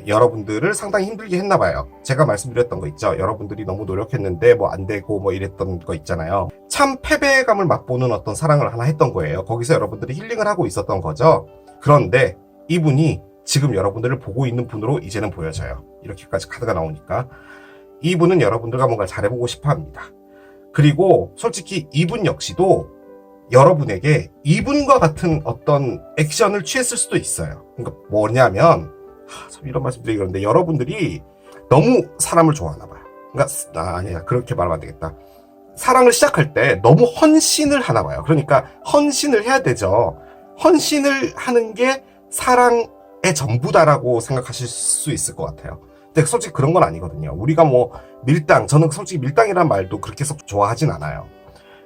여러분들을 상당히 힘들게 했나 봐요. 제가 말씀드렸던 거 있죠. 여러분들이 너무 노력했는데 뭐 안 되고 뭐 이랬던 거 있잖아요. 참 패배감을 맛보는 어떤 사랑을 하나 했던 거예요. 거기서 여러분들이 힐링을 하고 있었던 거죠. 그런데 이분이 지금 여러분들을 보고 있는 분으로 이제는 보여져요. 이렇게까지 카드가 나오니까 이분은 여러분들과 뭔가를 잘해보고 싶어 합니다. 그리고 솔직히 이분 역시도 여러분에게 이분과 같은 어떤 액션을 취했을 수도 있어요. 그러니까 뭐냐면, 이런 말씀 드리기 그런데 여러분들이 너무 사람을 좋아하나 봐요. 그러니까 아니야, 그렇게 말하면 안 되겠다. 사랑을 시작할 때 너무 헌신을 하나 봐요. 그러니까 헌신을 해야 되죠. 헌신을 하는 게 사랑의 전부다라고 생각하실 수 있을 것 같아요. 근데 솔직히 그런 건 아니거든요. 우리가 뭐 밀당, 저는 솔직히 밀당이란 말도 그렇게 썩 좋아하진 않아요.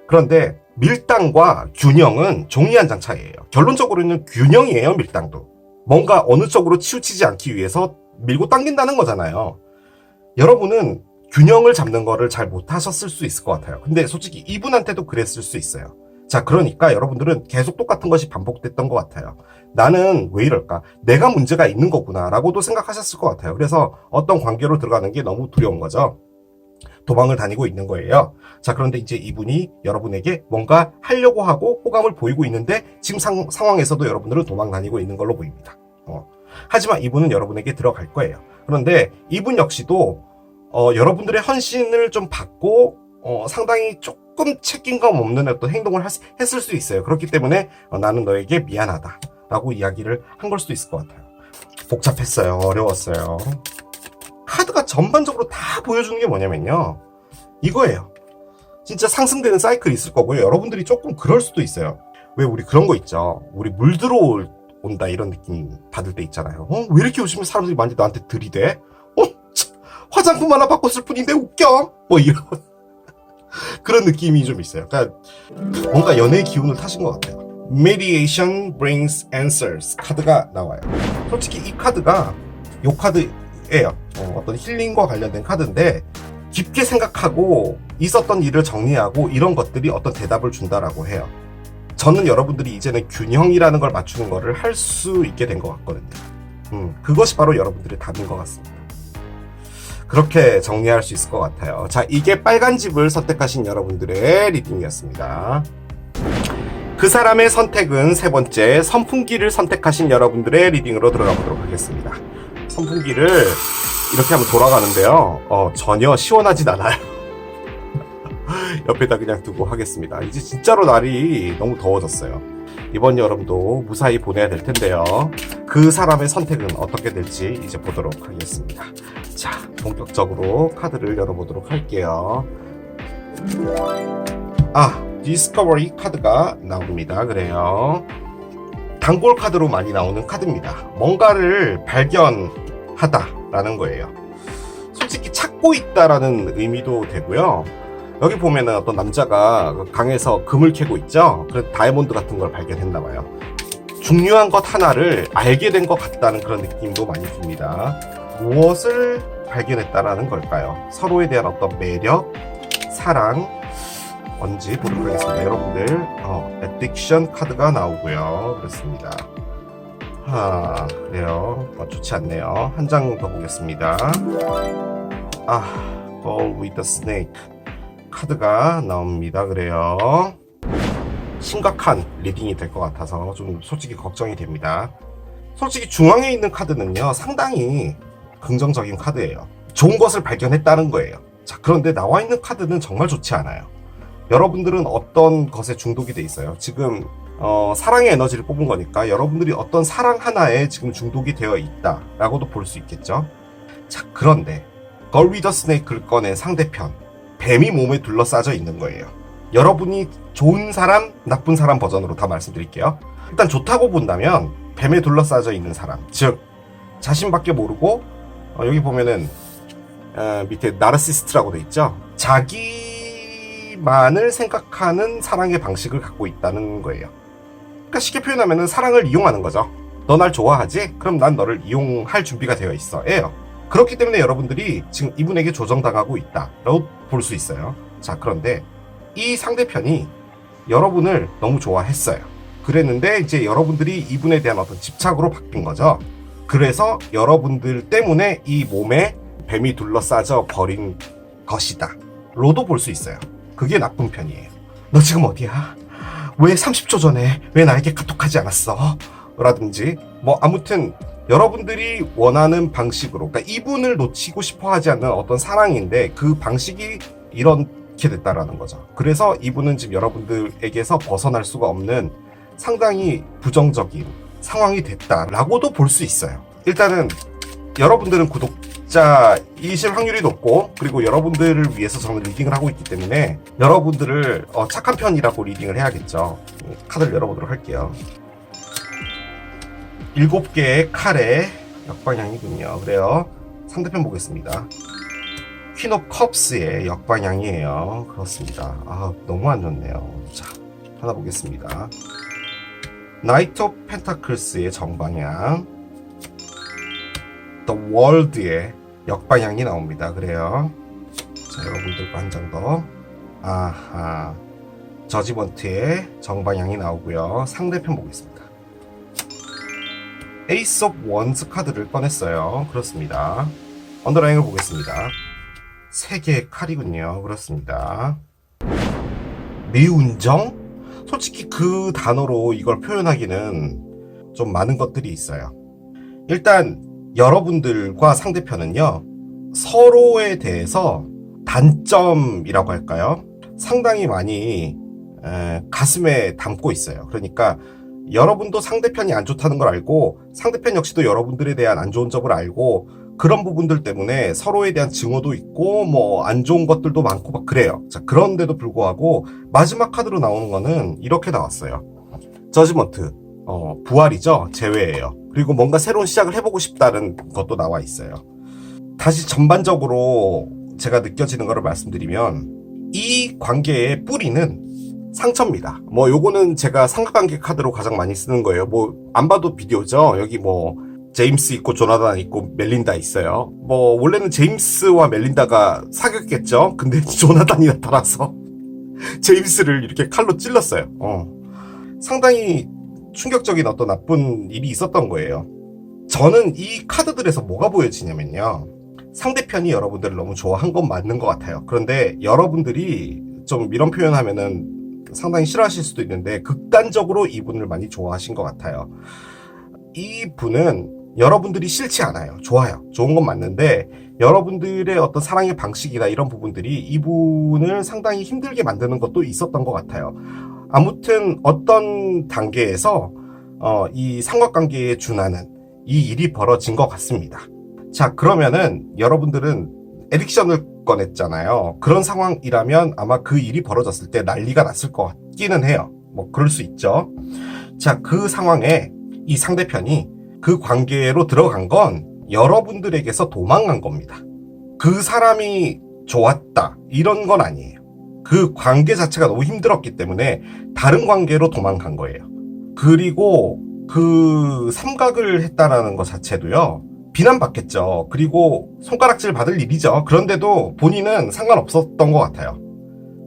그런데 밀당과 균형은 종이 한 장 차이예요. 결론적으로는 균형이에요, 밀당도. 뭔가 어느 쪽으로 치우치지 않기 위해서 밀고 당긴다는 거잖아요. 여러분은 균형을 잡는 거를 잘 못하셨을 수 있을 것 같아요. 근데 솔직히 이분한테도 그랬을 수 있어요. 자, 그러니까 여러분들은 계속 똑같은 것이 반복됐던 것 같아요. 나는 왜 이럴까? 내가 문제가 있는 거구나 라고도 생각하셨을 것 같아요. 그래서 어떤 관계로 들어가는 게 너무 두려운 거죠. 도망을 다니고 있는 거예요. 자, 그런데 이제 이분이 여러분에게 뭔가 하려고 하고 호감을 보이고 있는데 지금 상황에서도 여러분들은 도망 다니고 있는 걸로 보입니다. 하지만 이분은 여러분에게 들어갈 거예요. 그런데 이분 역시도 여러분들의 헌신을 좀 받고 상당히 조금 책임감 없는 어떤 행동을 했을 수 있어요. 그렇기 때문에 나는 너에게 미안하다 라고 이야기를 한 걸 수도 있을 것 같아요. 복잡했어요. 어려웠어요. 카드가 전반적으로 다 보여주는 게 뭐냐면요, 이거예요. 진짜 상승되는 사이클이 있을 거고요. 여러분들이 조금 그럴 수도 있어요. 왜 우리 그런 거 있죠, 우리 물 들어온다 이런 느낌 받을 때 있잖아요. 왜 이렇게 요즘에 사람들이 많이 나한테 들이대? 화장품 하나 바꿨을 뿐인데 웃겨? 뭐 이런 그런 느낌이 좀 있어요. 그러니까 뭔가 연애의 기운을 타신 것 같아요. Mediation brings answers 카드가 나와요. 솔직히 이 카드가 요 카드예요. 어떤 힐링과 관련된 카드인데, 깊게 생각하고 있었던 일을 정리하고 이런 것들이 어떤 대답을 준다라고 해요. 저는 여러분들이 이제는 균형이라는 걸 맞추는 거를 할 수 있게 된 것 같거든요. 그것이 바로 여러분들의 답인 것 같습니다. 그렇게 정리할 수 있을 것 같아요. 자, 이게 빨간 집을 선택하신 여러분들의 리딩이었습니다. 그 사람의 선택은 세 번째, 선풍기를 선택하신 여러분들의 리딩으로 들어가 보도록 하겠습니다. 선풍기를 이렇게 하면 돌아가는데요, 전혀 시원하진 않아요. 옆에다 그냥 두고 하겠습니다. 이제 진짜로 날이 너무 더워졌어요. 이번 여름도 무사히 보내야 될 텐데요. 그 사람의 선택은 어떻게 될지 이제 보도록 하겠습니다. 자, 본격적으로 카드를 열어보도록 할게요. 디스커버리 카드가 나옵니다. 그래요. 단골 카드로 많이 나오는 카드입니다. 뭔가를 발견하다라는 거예요. 솔직히 찾고 있다라는 의미도 되고요. 여기 보면은 어떤 남자가 강에서 금을 캐고 있죠. 그래서 다이아몬드 같은 걸 발견했나봐요. 중요한 것 하나를 알게 된 것 같다는 그런 느낌도 많이 듭니다. 무엇을 발견했다라는 걸까요? 서로에 대한 어떤 매력, 사랑, 뭔지 보도록 하겠습니다. 여러분들, addiction 카드가 나오고요. 그렇습니다. 그래요. 좋지 않네요. 한 장 더 보겠습니다. Ball with the snake 카드가 나옵니다. 그래요. 심각한 리딩이 될 것 같아서 좀 솔직히 걱정이 됩니다. 솔직히 중앙에 있는 카드는요, 상당히 긍정적인 카드예요. 좋은 것을 발견했다는 거예요. 자, 그런데 나와 있는 카드는 정말 좋지 않아요. 여러분들은 어떤 것에 중독이 돼 있어요. 지금 사랑의 에너지를 뽑은 거니까 여러분들이 어떤 사랑 하나에 지금 중독이 되어 있다라고도 볼 수 있겠죠. 자, 그런데 걸 위더 스네이크를 꺼낸 상대편, 뱀이 몸에 둘러싸져 있는 거예요. 여러분이 좋은 사람, 나쁜 사람 버전으로 다 말씀드릴게요. 일단 좋다고 본다면 뱀에 둘러싸져 있는 사람, 즉 자신밖에 모르고, 여기 보면은 밑에 나르시스트라고 돼 있죠. 자기만을 생각하는 사랑의 방식을 갖고 있다는 거예요. 그러니까 쉽게 표현하면은 사랑을 이용하는 거죠. 너 날 좋아하지? 그럼 난 너를 이용할 준비가 되어 있어 예요. 그렇기 때문에 여러분들이 지금 이분에게 조정당하고 있다라고 볼 수 있어요. 자, 그런데 이 상대편이 여러분을 너무 좋아했어요. 그랬는데 이제 여러분들이 이분에 대한 어떤 집착으로 바뀐 거죠. 그래서 여러분들 때문에 이 몸에 뱀이 둘러싸져 버린 것이다 로도 볼 수 있어요. 그게 나쁜 편이에요. 너 지금 어디야? 왜 30초 전에 왜 나에게 카톡하지 않았어? 라든지 뭐 아무튼 여러분들이 원하는 방식으로, 그러니까 이분을 놓치고 싶어 하지 않는 어떤 사랑인데 그 방식이 이렇게 됐다라는 거죠. 그래서 이분은 지금 여러분들에게서 벗어날 수가 없는 상당히 부정적인 상황이 됐다라고도 볼 수 있어요. 일단은 여러분들은 구독자이실 확률이 높고, 그리고 여러분들을 위해서 저는 리딩을 하고 있기 때문에 여러분들을 착한 편이라고 리딩을 해야겠죠. 카드를 열어보도록 할게요. 7개의 칼의 역방향이군요. 그래요. 상대편 보겠습니다. 퀸 오브 컵스의 역방향이에요. 그렇습니다. 너무 안 좋네요. 자, 하나 보겠습니다. 나이트 오브 펜타클스의 정방향, The World의 역방향이 나옵니다. 그래요. 자, 여러분들과 한 장 더. 저지먼트의 정방향이 나오고요. 상대편 보겠습니다. 에이스 오브 원스 카드를 꺼냈어요. 그렇습니다. 언더라인을 보겠습니다. 3개의 칼이군요. 그렇습니다. 미운정? 솔직히 그 단어로 이걸 표현하기는 좀 많은 것들이 있어요. 일단 여러분들과 상대편은요, 서로에 대해서 단점이라고 할까요? 상당히 많이 가슴에 담고 있어요. 그러니까 여러분도 상대편이 안 좋다는 걸 알고 상대편 역시도 여러분들에 대한 안 좋은 점을 알고 그런 부분들 때문에 서로에 대한 증오도 있고 뭐 안 좋은 것들도 많고 막 그래요. 자, 그런데도 불구하고 마지막 카드로 나오는 거는 이렇게 나왔어요. 저지먼트, 부활이죠. 재회예요. 그리고 뭔가 새로운 시작을 해보고 싶다는 것도 나와 있어요. 다시 전반적으로 제가 느껴지는 거를 말씀드리면 이 관계의 뿌리는 상처입니다. 뭐 요거는 제가 삼각관계 카드로 가장 많이 쓰는 거예요. 뭐 안 봐도 비디오죠. 여기 뭐 제임스 있고 조나단 있고 멜린다 있어요. 뭐 원래는 제임스와 멜린다가 사귀었겠죠. 근데 조나단이 나타나서 제임스를 이렇게 칼로 찔렀어요. 상당히 충격적인 어떤 나쁜 일이 있었던 거예요. 저는 이 카드들에서 뭐가 보여지냐면요. 상대편이 여러분들을 너무 좋아한 건 맞는 것 같아요. 그런데 여러분들이 좀 이런 표현하면은 상당히 싫어하실 수도 있는데 극단적으로 이분을 많이 좋아하신 것 같아요. 이분은 여러분들이 싫지 않아요. 좋아요. 좋은 건 맞는데 여러분들의 어떤 사랑의 방식이나 이런 부분들이 이분을 상당히 힘들게 만드는 것도 있었던 것 같아요. 아무튼 어떤 단계에서 이 삼각관계에 준하는 이 일이 벌어진 것 같습니다. 자, 그러면은 여러분들은 에딕션을 꺼냈잖아요. 그런 상황이라면 아마 그 일이 벌어졌을 때 난리가 났을 것 같기는 해요. 뭐 그럴 수 있죠. 자, 그 상황에 이 상대편이 그 관계로 들어간 건 여러분들에게서 도망간 겁니다. 그 사람이 좋았다 이런 건 아니에요. 그 관계 자체가 너무 힘들었기 때문에 다른 관계로 도망간 거예요. 그리고 그 삼각을 했다라는 것 자체도요. 비난받겠죠. 그리고 손가락질 받을 일이죠. 그런데도 본인은 상관없었던 것 같아요.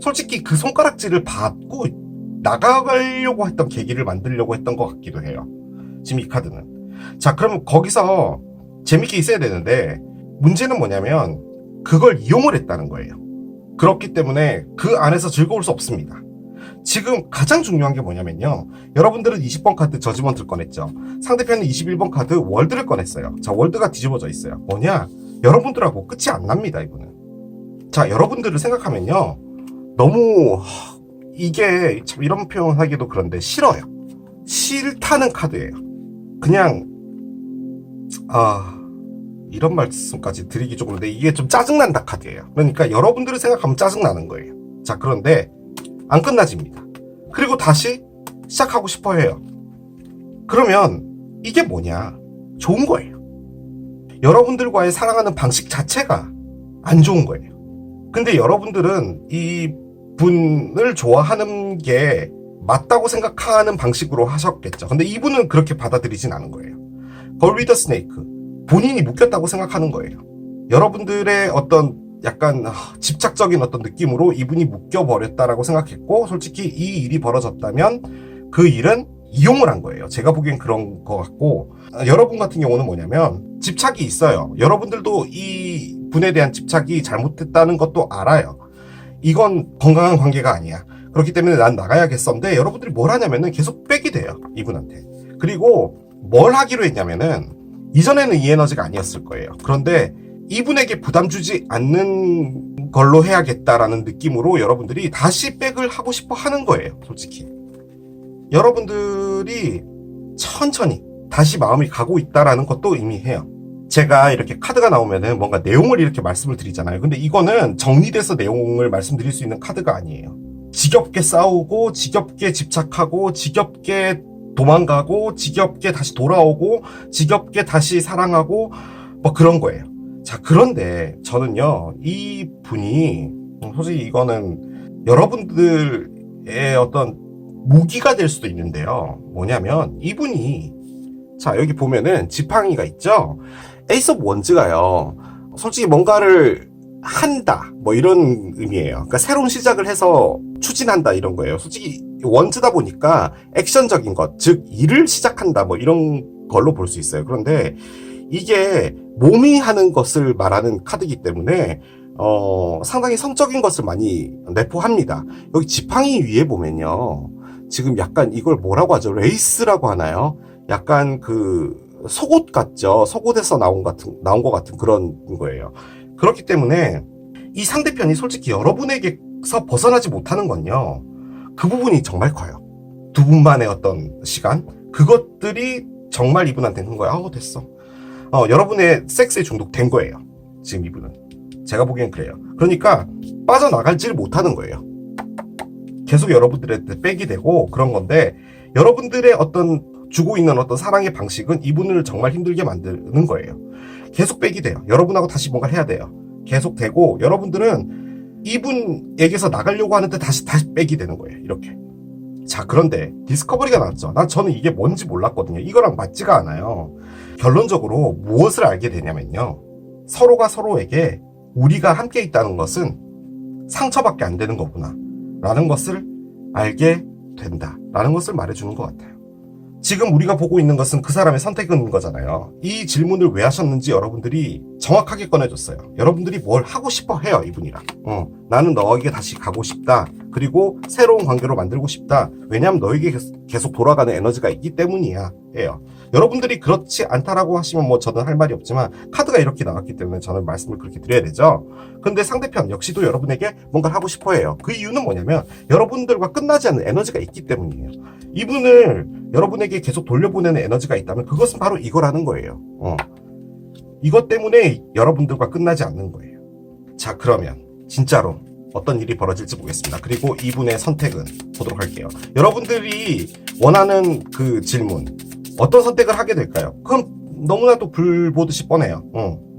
솔직히 그 손가락질을 받고 나가려고 했던 계기를 만들려고 했던 것 같기도 해요. 지금 이 카드는. 자, 그럼 거기서 재밌게 있어야 되는데 문제는 뭐냐면 그걸 이용을 했다는 거예요. 그렇기 때문에 그 안에서 즐거울 수 없습니다. 지금 가장 중요한 게 뭐냐면요. 여러분들은 20번 카드 저지먼트를 꺼냈죠. 상대편은 21번 카드 월드를 꺼냈어요. 자, 월드가 뒤집어져 있어요. 뭐냐? 여러분들하고 끝이 안 납니다, 이분은. 자, 여러분들을 생각하면요. 너무 이게 참 이런 표현하기도 그런데 싫어요. 싫다는 카드예요. 그냥 이런 말씀까지 드리기 조금 근데 이게 좀 짜증난다 카드예요. 그러니까 여러분들을 생각하면 짜증나는 거예요. 자, 그런데 안 끝나집니다. 그리고 다시 시작하고 싶어 해요. 그러면 이게 뭐냐? 좋은 거예요. 여러분들과의 사랑하는 방식 자체가 안 좋은 거예요. 근데 여러분들은 이 분을 좋아하는 게 맞다고 생각하는 방식으로 하셨겠죠. 근데 이분은 그렇게 받아들이진 않은 거예요. 걸 위더 스네이크. 본인이 묶였다고 생각하는 거예요. 여러분들의 어떤 약간 집착적인 어떤 느낌으로 이분이 묶여버렸다라고 생각했고 솔직히 이 일이 벌어졌다면 그 일은 이용을 한 거예요. 제가 보기엔 그런 것 같고 여러분 같은 경우는 뭐냐면 집착이 있어요. 여러분들도 이 분에 대한 집착이 잘못됐다는 것도 알아요. 이건 건강한 관계가 아니야. 그렇기 때문에 난 나가야겠었는데 여러분들이 뭘 하냐면은 계속 빽이 돼요. 이분한테. 그리고 뭘 하기로 했냐면은 이전에는 이 에너지가 아니었을 거예요. 그런데 이분에게 부담 주지 않는 걸로 해야겠다라는 느낌으로 여러분들이 다시 백을 하고 싶어 하는 거예요. 솔직히. 여러분들이 천천히 다시 마음이 가고 있다라는 것도 의미해요. 제가 이렇게 카드가 나오면은 뭔가 내용을 이렇게 말씀을 드리잖아요. 근데 이거는 정리돼서 내용을 말씀드릴 수 있는 카드가 아니에요. 지겹게 싸우고, 지겹게 집착하고, 지겹게 도망가고, 지겹게 다시 돌아오고, 지겹게 다시 사랑하고, 뭐 그런 거예요. 자, 그런데 저는요, 이 분이, 솔직히 이거는 여러분들의 어떤 무기가 될 수도 있는데요. 뭐냐면, 이분이, 자, 여기 보면은 지팡이가 있죠? 에이스 오브 원즈가요, 솔직히 뭔가를 한다, 뭐 이런 의미예요. 그러니까 새로운 시작을 해서 추진한다, 이런 거예요. 솔직히 원즈다 보니까 액션적인 것, 즉, 일을 시작한다, 뭐 이런 걸로 볼 수 있어요. 그런데 이게 몸이 하는 것을 말하는 카드이기 때문에 상당히 성적인 것을 많이 내포합니다. 여기 지팡이 위에 보면요, 지금 약간 이걸 뭐라고 하죠? 레이스라고 하나요? 약간 그 속옷 같죠? 속옷에서 나온 것 같은 그런 거예요. 그렇기 때문에 이 상대편이 솔직히 여러분에게 여기서 벗어나지 못하는 건요, 그 부분이 정말 커요. 두 분만의 어떤 시간, 그것들이 정말 이분한테는 큰 거야. 됐어. 여러분의 섹스에 중독된 거예요. 지금 이분은. 제가 보기엔 그래요. 그러니까 빠져나갈지를 못하는 거예요. 계속 여러분들한테 빽이 되고 그런 건데, 여러분들의 어떤 주고 있는 어떤 사랑의 방식은 이분을 정말 힘들게 만드는 거예요. 계속 빽이 돼요. 여러분하고 다시 뭔가를 해야 돼요. 계속 되고, 여러분들은 이분에게서 나가려고 하는데 다시 빽이 되는 거예요. 이렇게. 자, 그런데 디스커버리가 나왔죠. 저는 이게 뭔지 몰랐거든요. 이거랑 맞지가 않아요. 결론적으로 무엇을 알게 되냐면요, 서로가 서로에게 우리가 함께 있다는 것은 상처밖에 안 되는 거구나 라는 것을 알게 된다 라는 것을 말해주는 것 같아요. 지금 우리가 보고 있는 것은 그 사람의 선택인 거잖아요. 이 질문을 왜 하셨는지 여러분들이 정확하게 꺼내줬어요. 여러분들이 뭘 하고 싶어 해요, 이분이랑. 나는 너에게 다시 가고 싶다. 그리고 새로운 관계로 만들고 싶다. 왜냐하면 너에게 계속 돌아가는 에너지가 있기 때문이야 해요. 여러분들이 그렇지 않다라고 하시면 뭐 저는 할 말이 없지만, 카드가 이렇게 나왔기 때문에 저는 말씀을 그렇게 드려야 되죠. 근데 상대편 역시도 여러분에게 뭔가를 하고 싶어 해요. 그 이유는 뭐냐면 여러분들과 끝나지 않는 에너지가 있기 때문이에요. 이분을 여러분에게 계속 돌려보내는 에너지가 있다면 그것은 바로 이거라는 거예요. 이것 때문에 여러분들과 끝나지 않는 거예요. 자, 그러면 진짜로 어떤 일이 벌어질지 보겠습니다. 그리고 이분의 선택은 보도록 할게요. 여러분들이 원하는 그 질문, 어떤 선택을 하게 될까요? 그럼 너무나도 불 보듯이 뻔해요.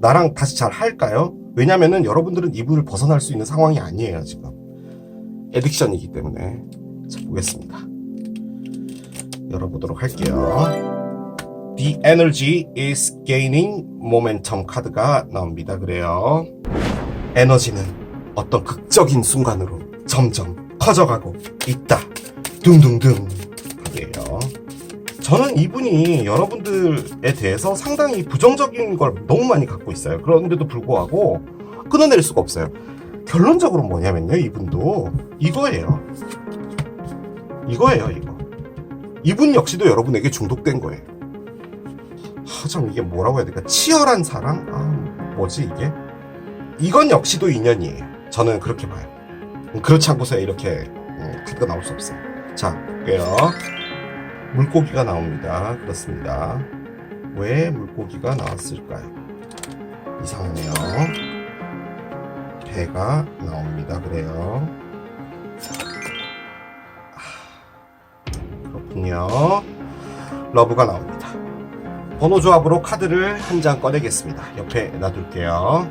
나랑 다시 잘 할까요? 왜냐면은 여러분들은 이분을 벗어날 수 있는 상황이 아니에요, 지금. 에딕션이기 때문에. 자, 보겠습니다. 열어보도록 할게요. The energy is gaining momentum 카드가 나옵니다. 그래요. 에너지는 어떤 극적인 순간으로 점점 커져가고 있다. 둥둥둥 카드예요. 저는 이분이 여러분들에 대해서 상당히 부정적인 걸 너무 많이 갖고 있어요. 그런데도 불구하고 끊어낼 수가 없어요. 결론적으로 뭐냐면요, 이분도 이거예요. 이거. 이분 역시도 여러분에게 중독된 거예요. 참 이게 뭐라고 해야 될까? 치열한 사랑? 뭐지 이게? 이건 역시도 인연이에요. 저는 그렇게 봐요. 그렇지 않고서 이렇게 카드가 나올 수 없어요. 자, 볼게요. 물고기가 나옵니다. 그렇습니다. 왜 물고기가 나왔을까요? 이상하네요. 배가 나옵니다. 그래요. 그렇군요. 러브가 나옵니다. 번호 조합으로 카드를 한 장 꺼내겠습니다. 옆에 놔둘게요.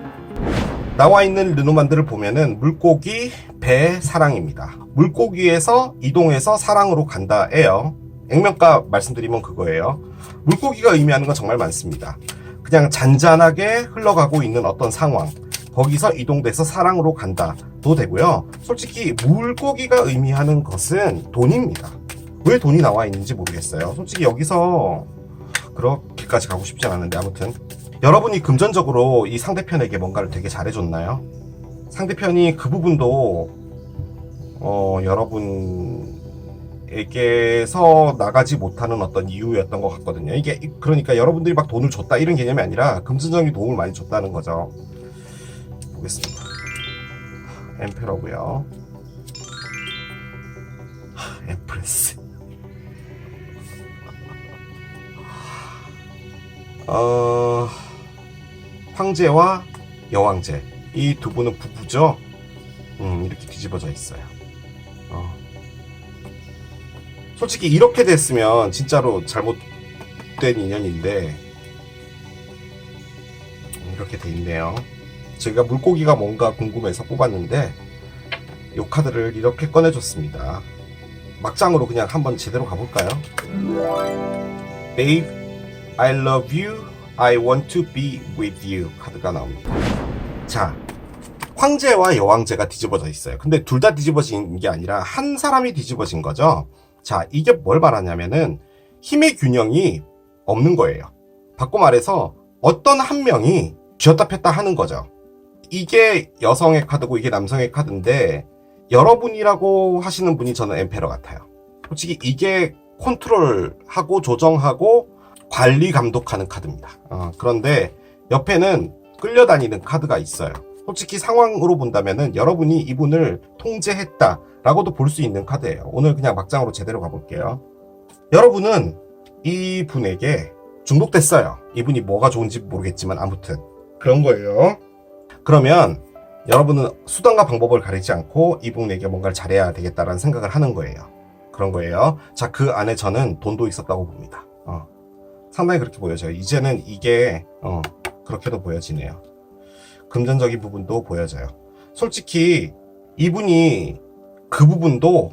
나와 있는 르노만들을 보면은 물고기, 배, 사랑입니다. 물고기에서 이동해서 사랑으로 간다예요. 액면가 말씀드리면 그거예요. 물고기가 의미하는 건 정말 많습니다. 그냥 잔잔하게 흘러가고 있는 어떤 상황, 거기서 이동돼서 사랑으로 간다도 되고요. 솔직히 물고기가 의미하는 것은 돈입니다. 왜 돈이 나와 있는지 모르겠어요. 솔직히 여기서 그렇게까지 가고 싶진 않은데, 아무튼 여러분이 금전적으로 이 상대편에게 뭔가를 되게 잘해줬나요? 상대편이 그 부분도 여러분에게서 나가지 못하는 어떤 이유였던 것 같거든요. 이게 그러니까 여러분들이 막 돈을 줬다 이런 개념이 아니라 금전적인 도움을 많이 줬다는 거죠. 보겠습니다. 엠페러고요. 엠프레스. 황제와 여왕제, 이 두 분은 부부죠. 이렇게 뒤집어져 있어요. 솔직히 이렇게 됐으면 진짜로 잘못된 인연인데 이렇게 돼 있네요. 제가 물고기가 뭔가 궁금해서 뽑았는데 이 카드를 이렇게 꺼내줬습니다. 막장으로 그냥 한번 제대로 가볼까요? Babe, I love you. I want to be with you 카드가 나옵니다. 자, 황제와 여왕제가 뒤집어져 있어요. 근데 둘 다 뒤집어진 게 아니라 한 사람이 뒤집어진 거죠. 자, 이게 뭘 말하냐면은 힘의 균형이 없는 거예요. 바꿔 말해서 어떤 한 명이 쥐었다 폈다 하는 거죠. 이게 여성의 카드고 이게 남성의 카드인데, 여러분이라고 하시는 분이 저는 엠페러 같아요. 솔직히 이게 컨트롤하고 조정하고 관리 감독하는 카드입니다. 그런데 옆에는 끌려다니는 카드가 있어요. 솔직히 상황으로 본다면은 여러분이 이분을 통제했다라고도 볼 수 있는 카드예요. 오늘 그냥 막장으로 제대로 가볼게요. 여러분은 이분에게 중독됐어요. 이분이 뭐가 좋은지 모르겠지만 아무튼 그런 거예요. 그러면 여러분은 수단과 방법을 가리지 않고 이분에게 뭔가를 잘해야 되겠다라는 생각을 하는 거예요. 그런 거예요. 자, 그 안에 저는 돈도 있었다고 봅니다. 상당히 그렇게 보여져요. 이제는 이게 그렇게도 보여지네요. 금전적인 부분도 보여져요. 솔직히 이분이 그 부분도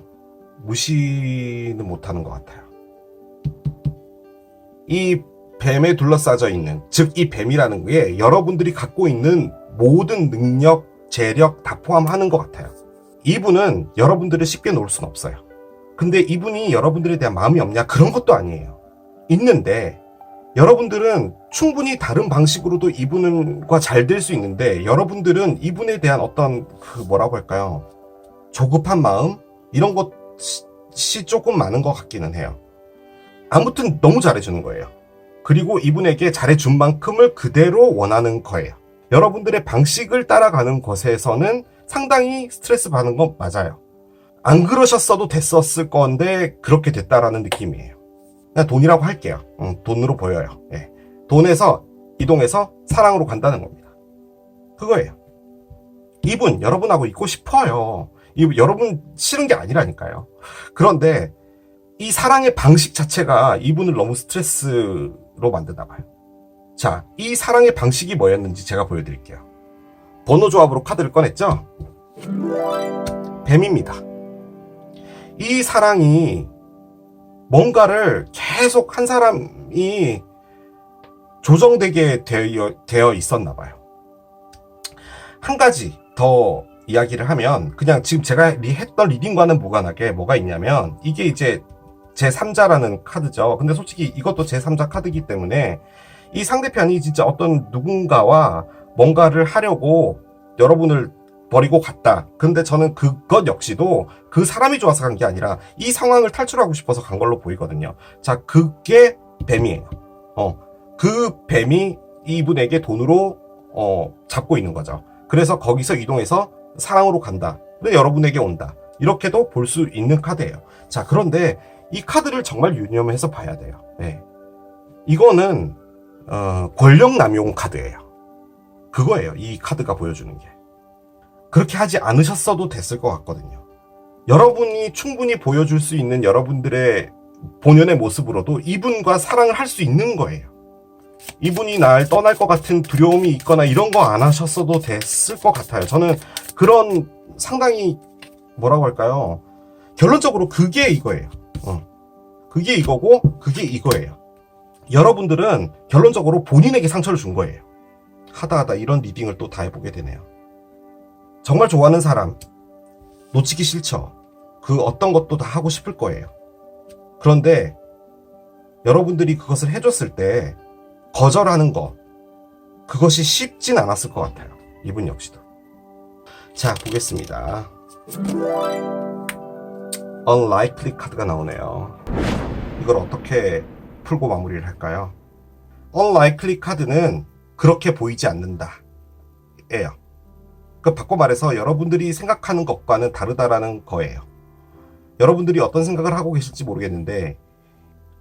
무시는 못하는 것 같아요. 이 뱀에 둘러싸져 있는, 즉 이 뱀이라는 게 여러분들이 갖고 있는 모든 능력, 재력 다 포함하는 것 같아요. 이분은 여러분들을 쉽게 놓을 수는 없어요. 근데 이분이 여러분들에 대한 마음이 없냐? 그런 것도 아니에요. 있는데 여러분들은 충분히 다른 방식으로도 이분과 잘 될 수 있는데 여러분들은 이분에 대한 어떤 뭐라고 할까요? 조급한 마음? 이런 것이 조금 많은 것 같기는 해요. 아무튼 너무 잘해주는 거예요. 그리고 이분에게 잘해준 만큼을 그대로 원하는 거예요. 여러분들의 방식을 따라가는 것에서는 상당히 스트레스 받는 건 맞아요. 안 그러셨어도 됐었을 건데 그렇게 됐다라는 느낌이에요. 그냥 돈이라고 할게요. 돈으로 보여요. 예. 돈에서 이동해서 사랑으로 간다는 겁니다. 그거예요. 이분 여러분하고 있고 싶어요. 여러분 싫은 게 아니라니까요. 그런데 이 사랑의 방식 자체가 이분을 너무 스트레스로 만드나 봐요. 자, 이 사랑의 방식이 뭐였는지 제가 보여드릴게요. 번호 조합으로 카드를 꺼냈죠? 뱀입니다. 이 사랑이 뭔가를 계속 한 사람이 조정되게 되어 있었나 봐요. 한 가지 더 이야기를 하면 그냥 지금 제가 했던 리딩과는 무관하게 뭐가 있냐면 이게 이제 제3자라는 카드죠. 근데 솔직히 이것도 제3자 카드이기 때문에 이 상대편이 진짜 어떤 누군가와 뭔가를 하려고 여러분을 버리고 갔다. 근데 저는 그것 역시도 그 사람이 좋아서 간 게 아니라 이 상황을 탈출하고 싶어서 간 걸로 보이거든요. 자, 그게 뱀이에요. 그 뱀이 이분에게 돈으로 잡고 있는 거죠. 그래서 거기서 이동해서 사랑으로 간다. 근데 여러분에게 온다. 이렇게도 볼 수 있는 카드예요. 자, 그런데 이 카드를 정말 유념해서 봐야 돼요. 네. 이거는 권력 남용 카드예요. 그거예요. 이 카드가 보여주는 게. 그렇게 하지 않으셨어도 됐을 것 같거든요. 여러분이 충분히 보여줄 수 있는 여러분들의 본연의 모습으로도 이분과 사랑을 할 수 있는 거예요. 이분이 날 떠날 것 같은 두려움이 있거나 이런 거 안 하셨어도 됐을 것 같아요. 저는 그런 상당히 뭐라고 할까요? 결론적으로 그게 이거예요. 그게 이거고 그게 이거예요. 여러분들은 결론적으로 본인에게 상처를 준 거예요. 하다 이런 리딩을 또 다 해보게 되네요. 정말 좋아하는 사람 놓치기 싫죠. 그 어떤 것도 다 하고 싶을 거예요. 그런데 여러분들이 그것을 해줬을 때 거절하는 것, 그것이 쉽진 않았을 것 같아요. 이분 역시도. 자, 보겠습니다. Unlikely 카드가 나오네요. 이걸 어떻게 풀고 마무리를 할까요? Unlikely 카드는 그렇게 보이지 않는다 예요. 바꿔 말해서 여러분들이 생각하는 것과는 다르다라는 거예요. 여러분들이 어떤 생각을 하고 계실지 모르겠는데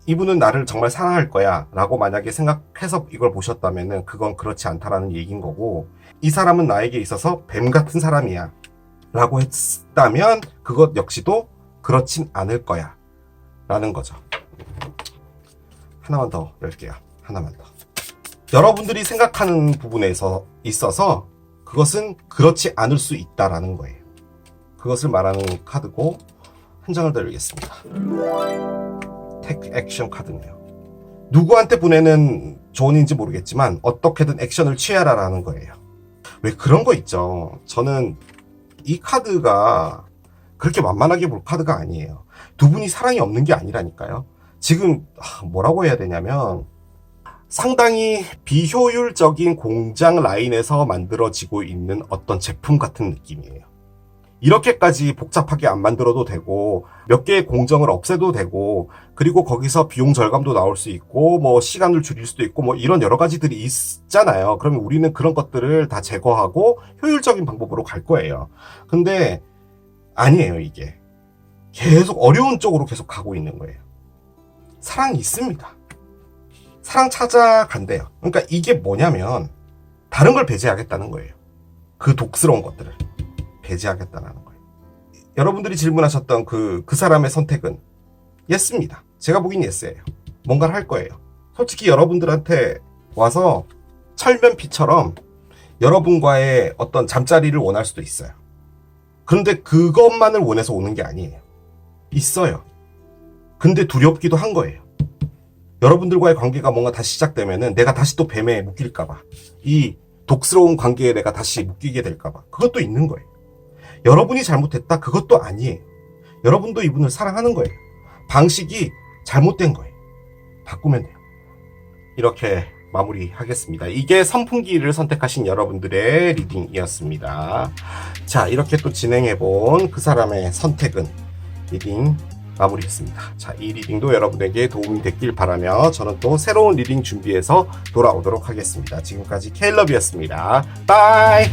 이분은 나를 정말 사랑할 거야 라고 만약에 생각해서 이걸 보셨다면 그건 그렇지 않다라는 얘기인 거고, 이 사람은 나에게 있어서 뱀 같은 사람이야 라고 했다면 그것 역시도 그렇진 않을 거야 라는 거죠. 하나만 더 열게요. 하나만 더. 여러분들이 생각하는 부분에 있어서 그것은 그렇지 않을 수 있다라는 거예요. 그것을 말하는 카드고, 한 장을 더 열겠습니다. 택 액션 카드네요. 누구한테 보내는 조언인지 모르겠지만 어떻게든 액션을 취하라라는 거예요. 왜 그런 거 있죠. 저는 이 카드가 그렇게 만만하게 볼 카드가 아니에요. 두 분이 사랑이 없는 게 아니라니까요. 지금 뭐라고 해야 되냐면 상당히 비효율적인 공장 라인에서 만들어지고 있는 어떤 제품 같은 느낌이에요. 이렇게까지 복잡하게 안 만들어도 되고 몇 개의 공정을 없애도 되고 그리고 거기서 비용 절감도 나올 수 있고 뭐 시간을 줄일 수도 있고 뭐 이런 여러 가지들이 있잖아요. 그러면 우리는 그런 것들을 다 제거하고 효율적인 방법으로 갈 거예요. 근데 아니에요. 이게 계속 어려운 쪽으로 계속 가고 있는 거예요. 사랑이 있습니다. 사랑 찾아간대요. 그러니까 이게 뭐냐면 다른 걸 배제하겠다는 거예요. 그 독스러운 것들을 배제하겠다는 거예요. 여러분들이 질문하셨던 그 사람의 선택은 예스입니다. 제가 보기엔 예스예요. 뭔가를 할 거예요. 솔직히 여러분들한테 와서 철면피처럼 여러분과의 어떤 잠자리를 원할 수도 있어요. 그런데 그것만을 원해서 오는 게 아니에요. 있어요. 근데 두렵기도 한 거예요. 여러분들과의 관계가 뭔가 다시 시작되면은 내가 다시 또 뱀에 묶일까봐, 이 독스러운 관계에 내가 다시 묶이게 될까봐, 그것도 있는 거예요. 여러분이 잘못했다? 그것도 아니에요. 여러분도 이분을 사랑하는 거예요. 방식이 잘못된 거예요. 바꾸면 돼요. 이렇게 마무리하겠습니다. 이게 선풍기를 선택하신 여러분들의 리딩이었습니다. 자, 이렇게 또 진행해본 그 사람의 선택은 리딩 마무리했습니다. 자, 이 리딩도 여러분에게 도움이 됐길 바라며 저는 또 새로운 리딩 준비해서 돌아오도록 하겠습니다. 지금까지 케일럽이었습니다. 바이!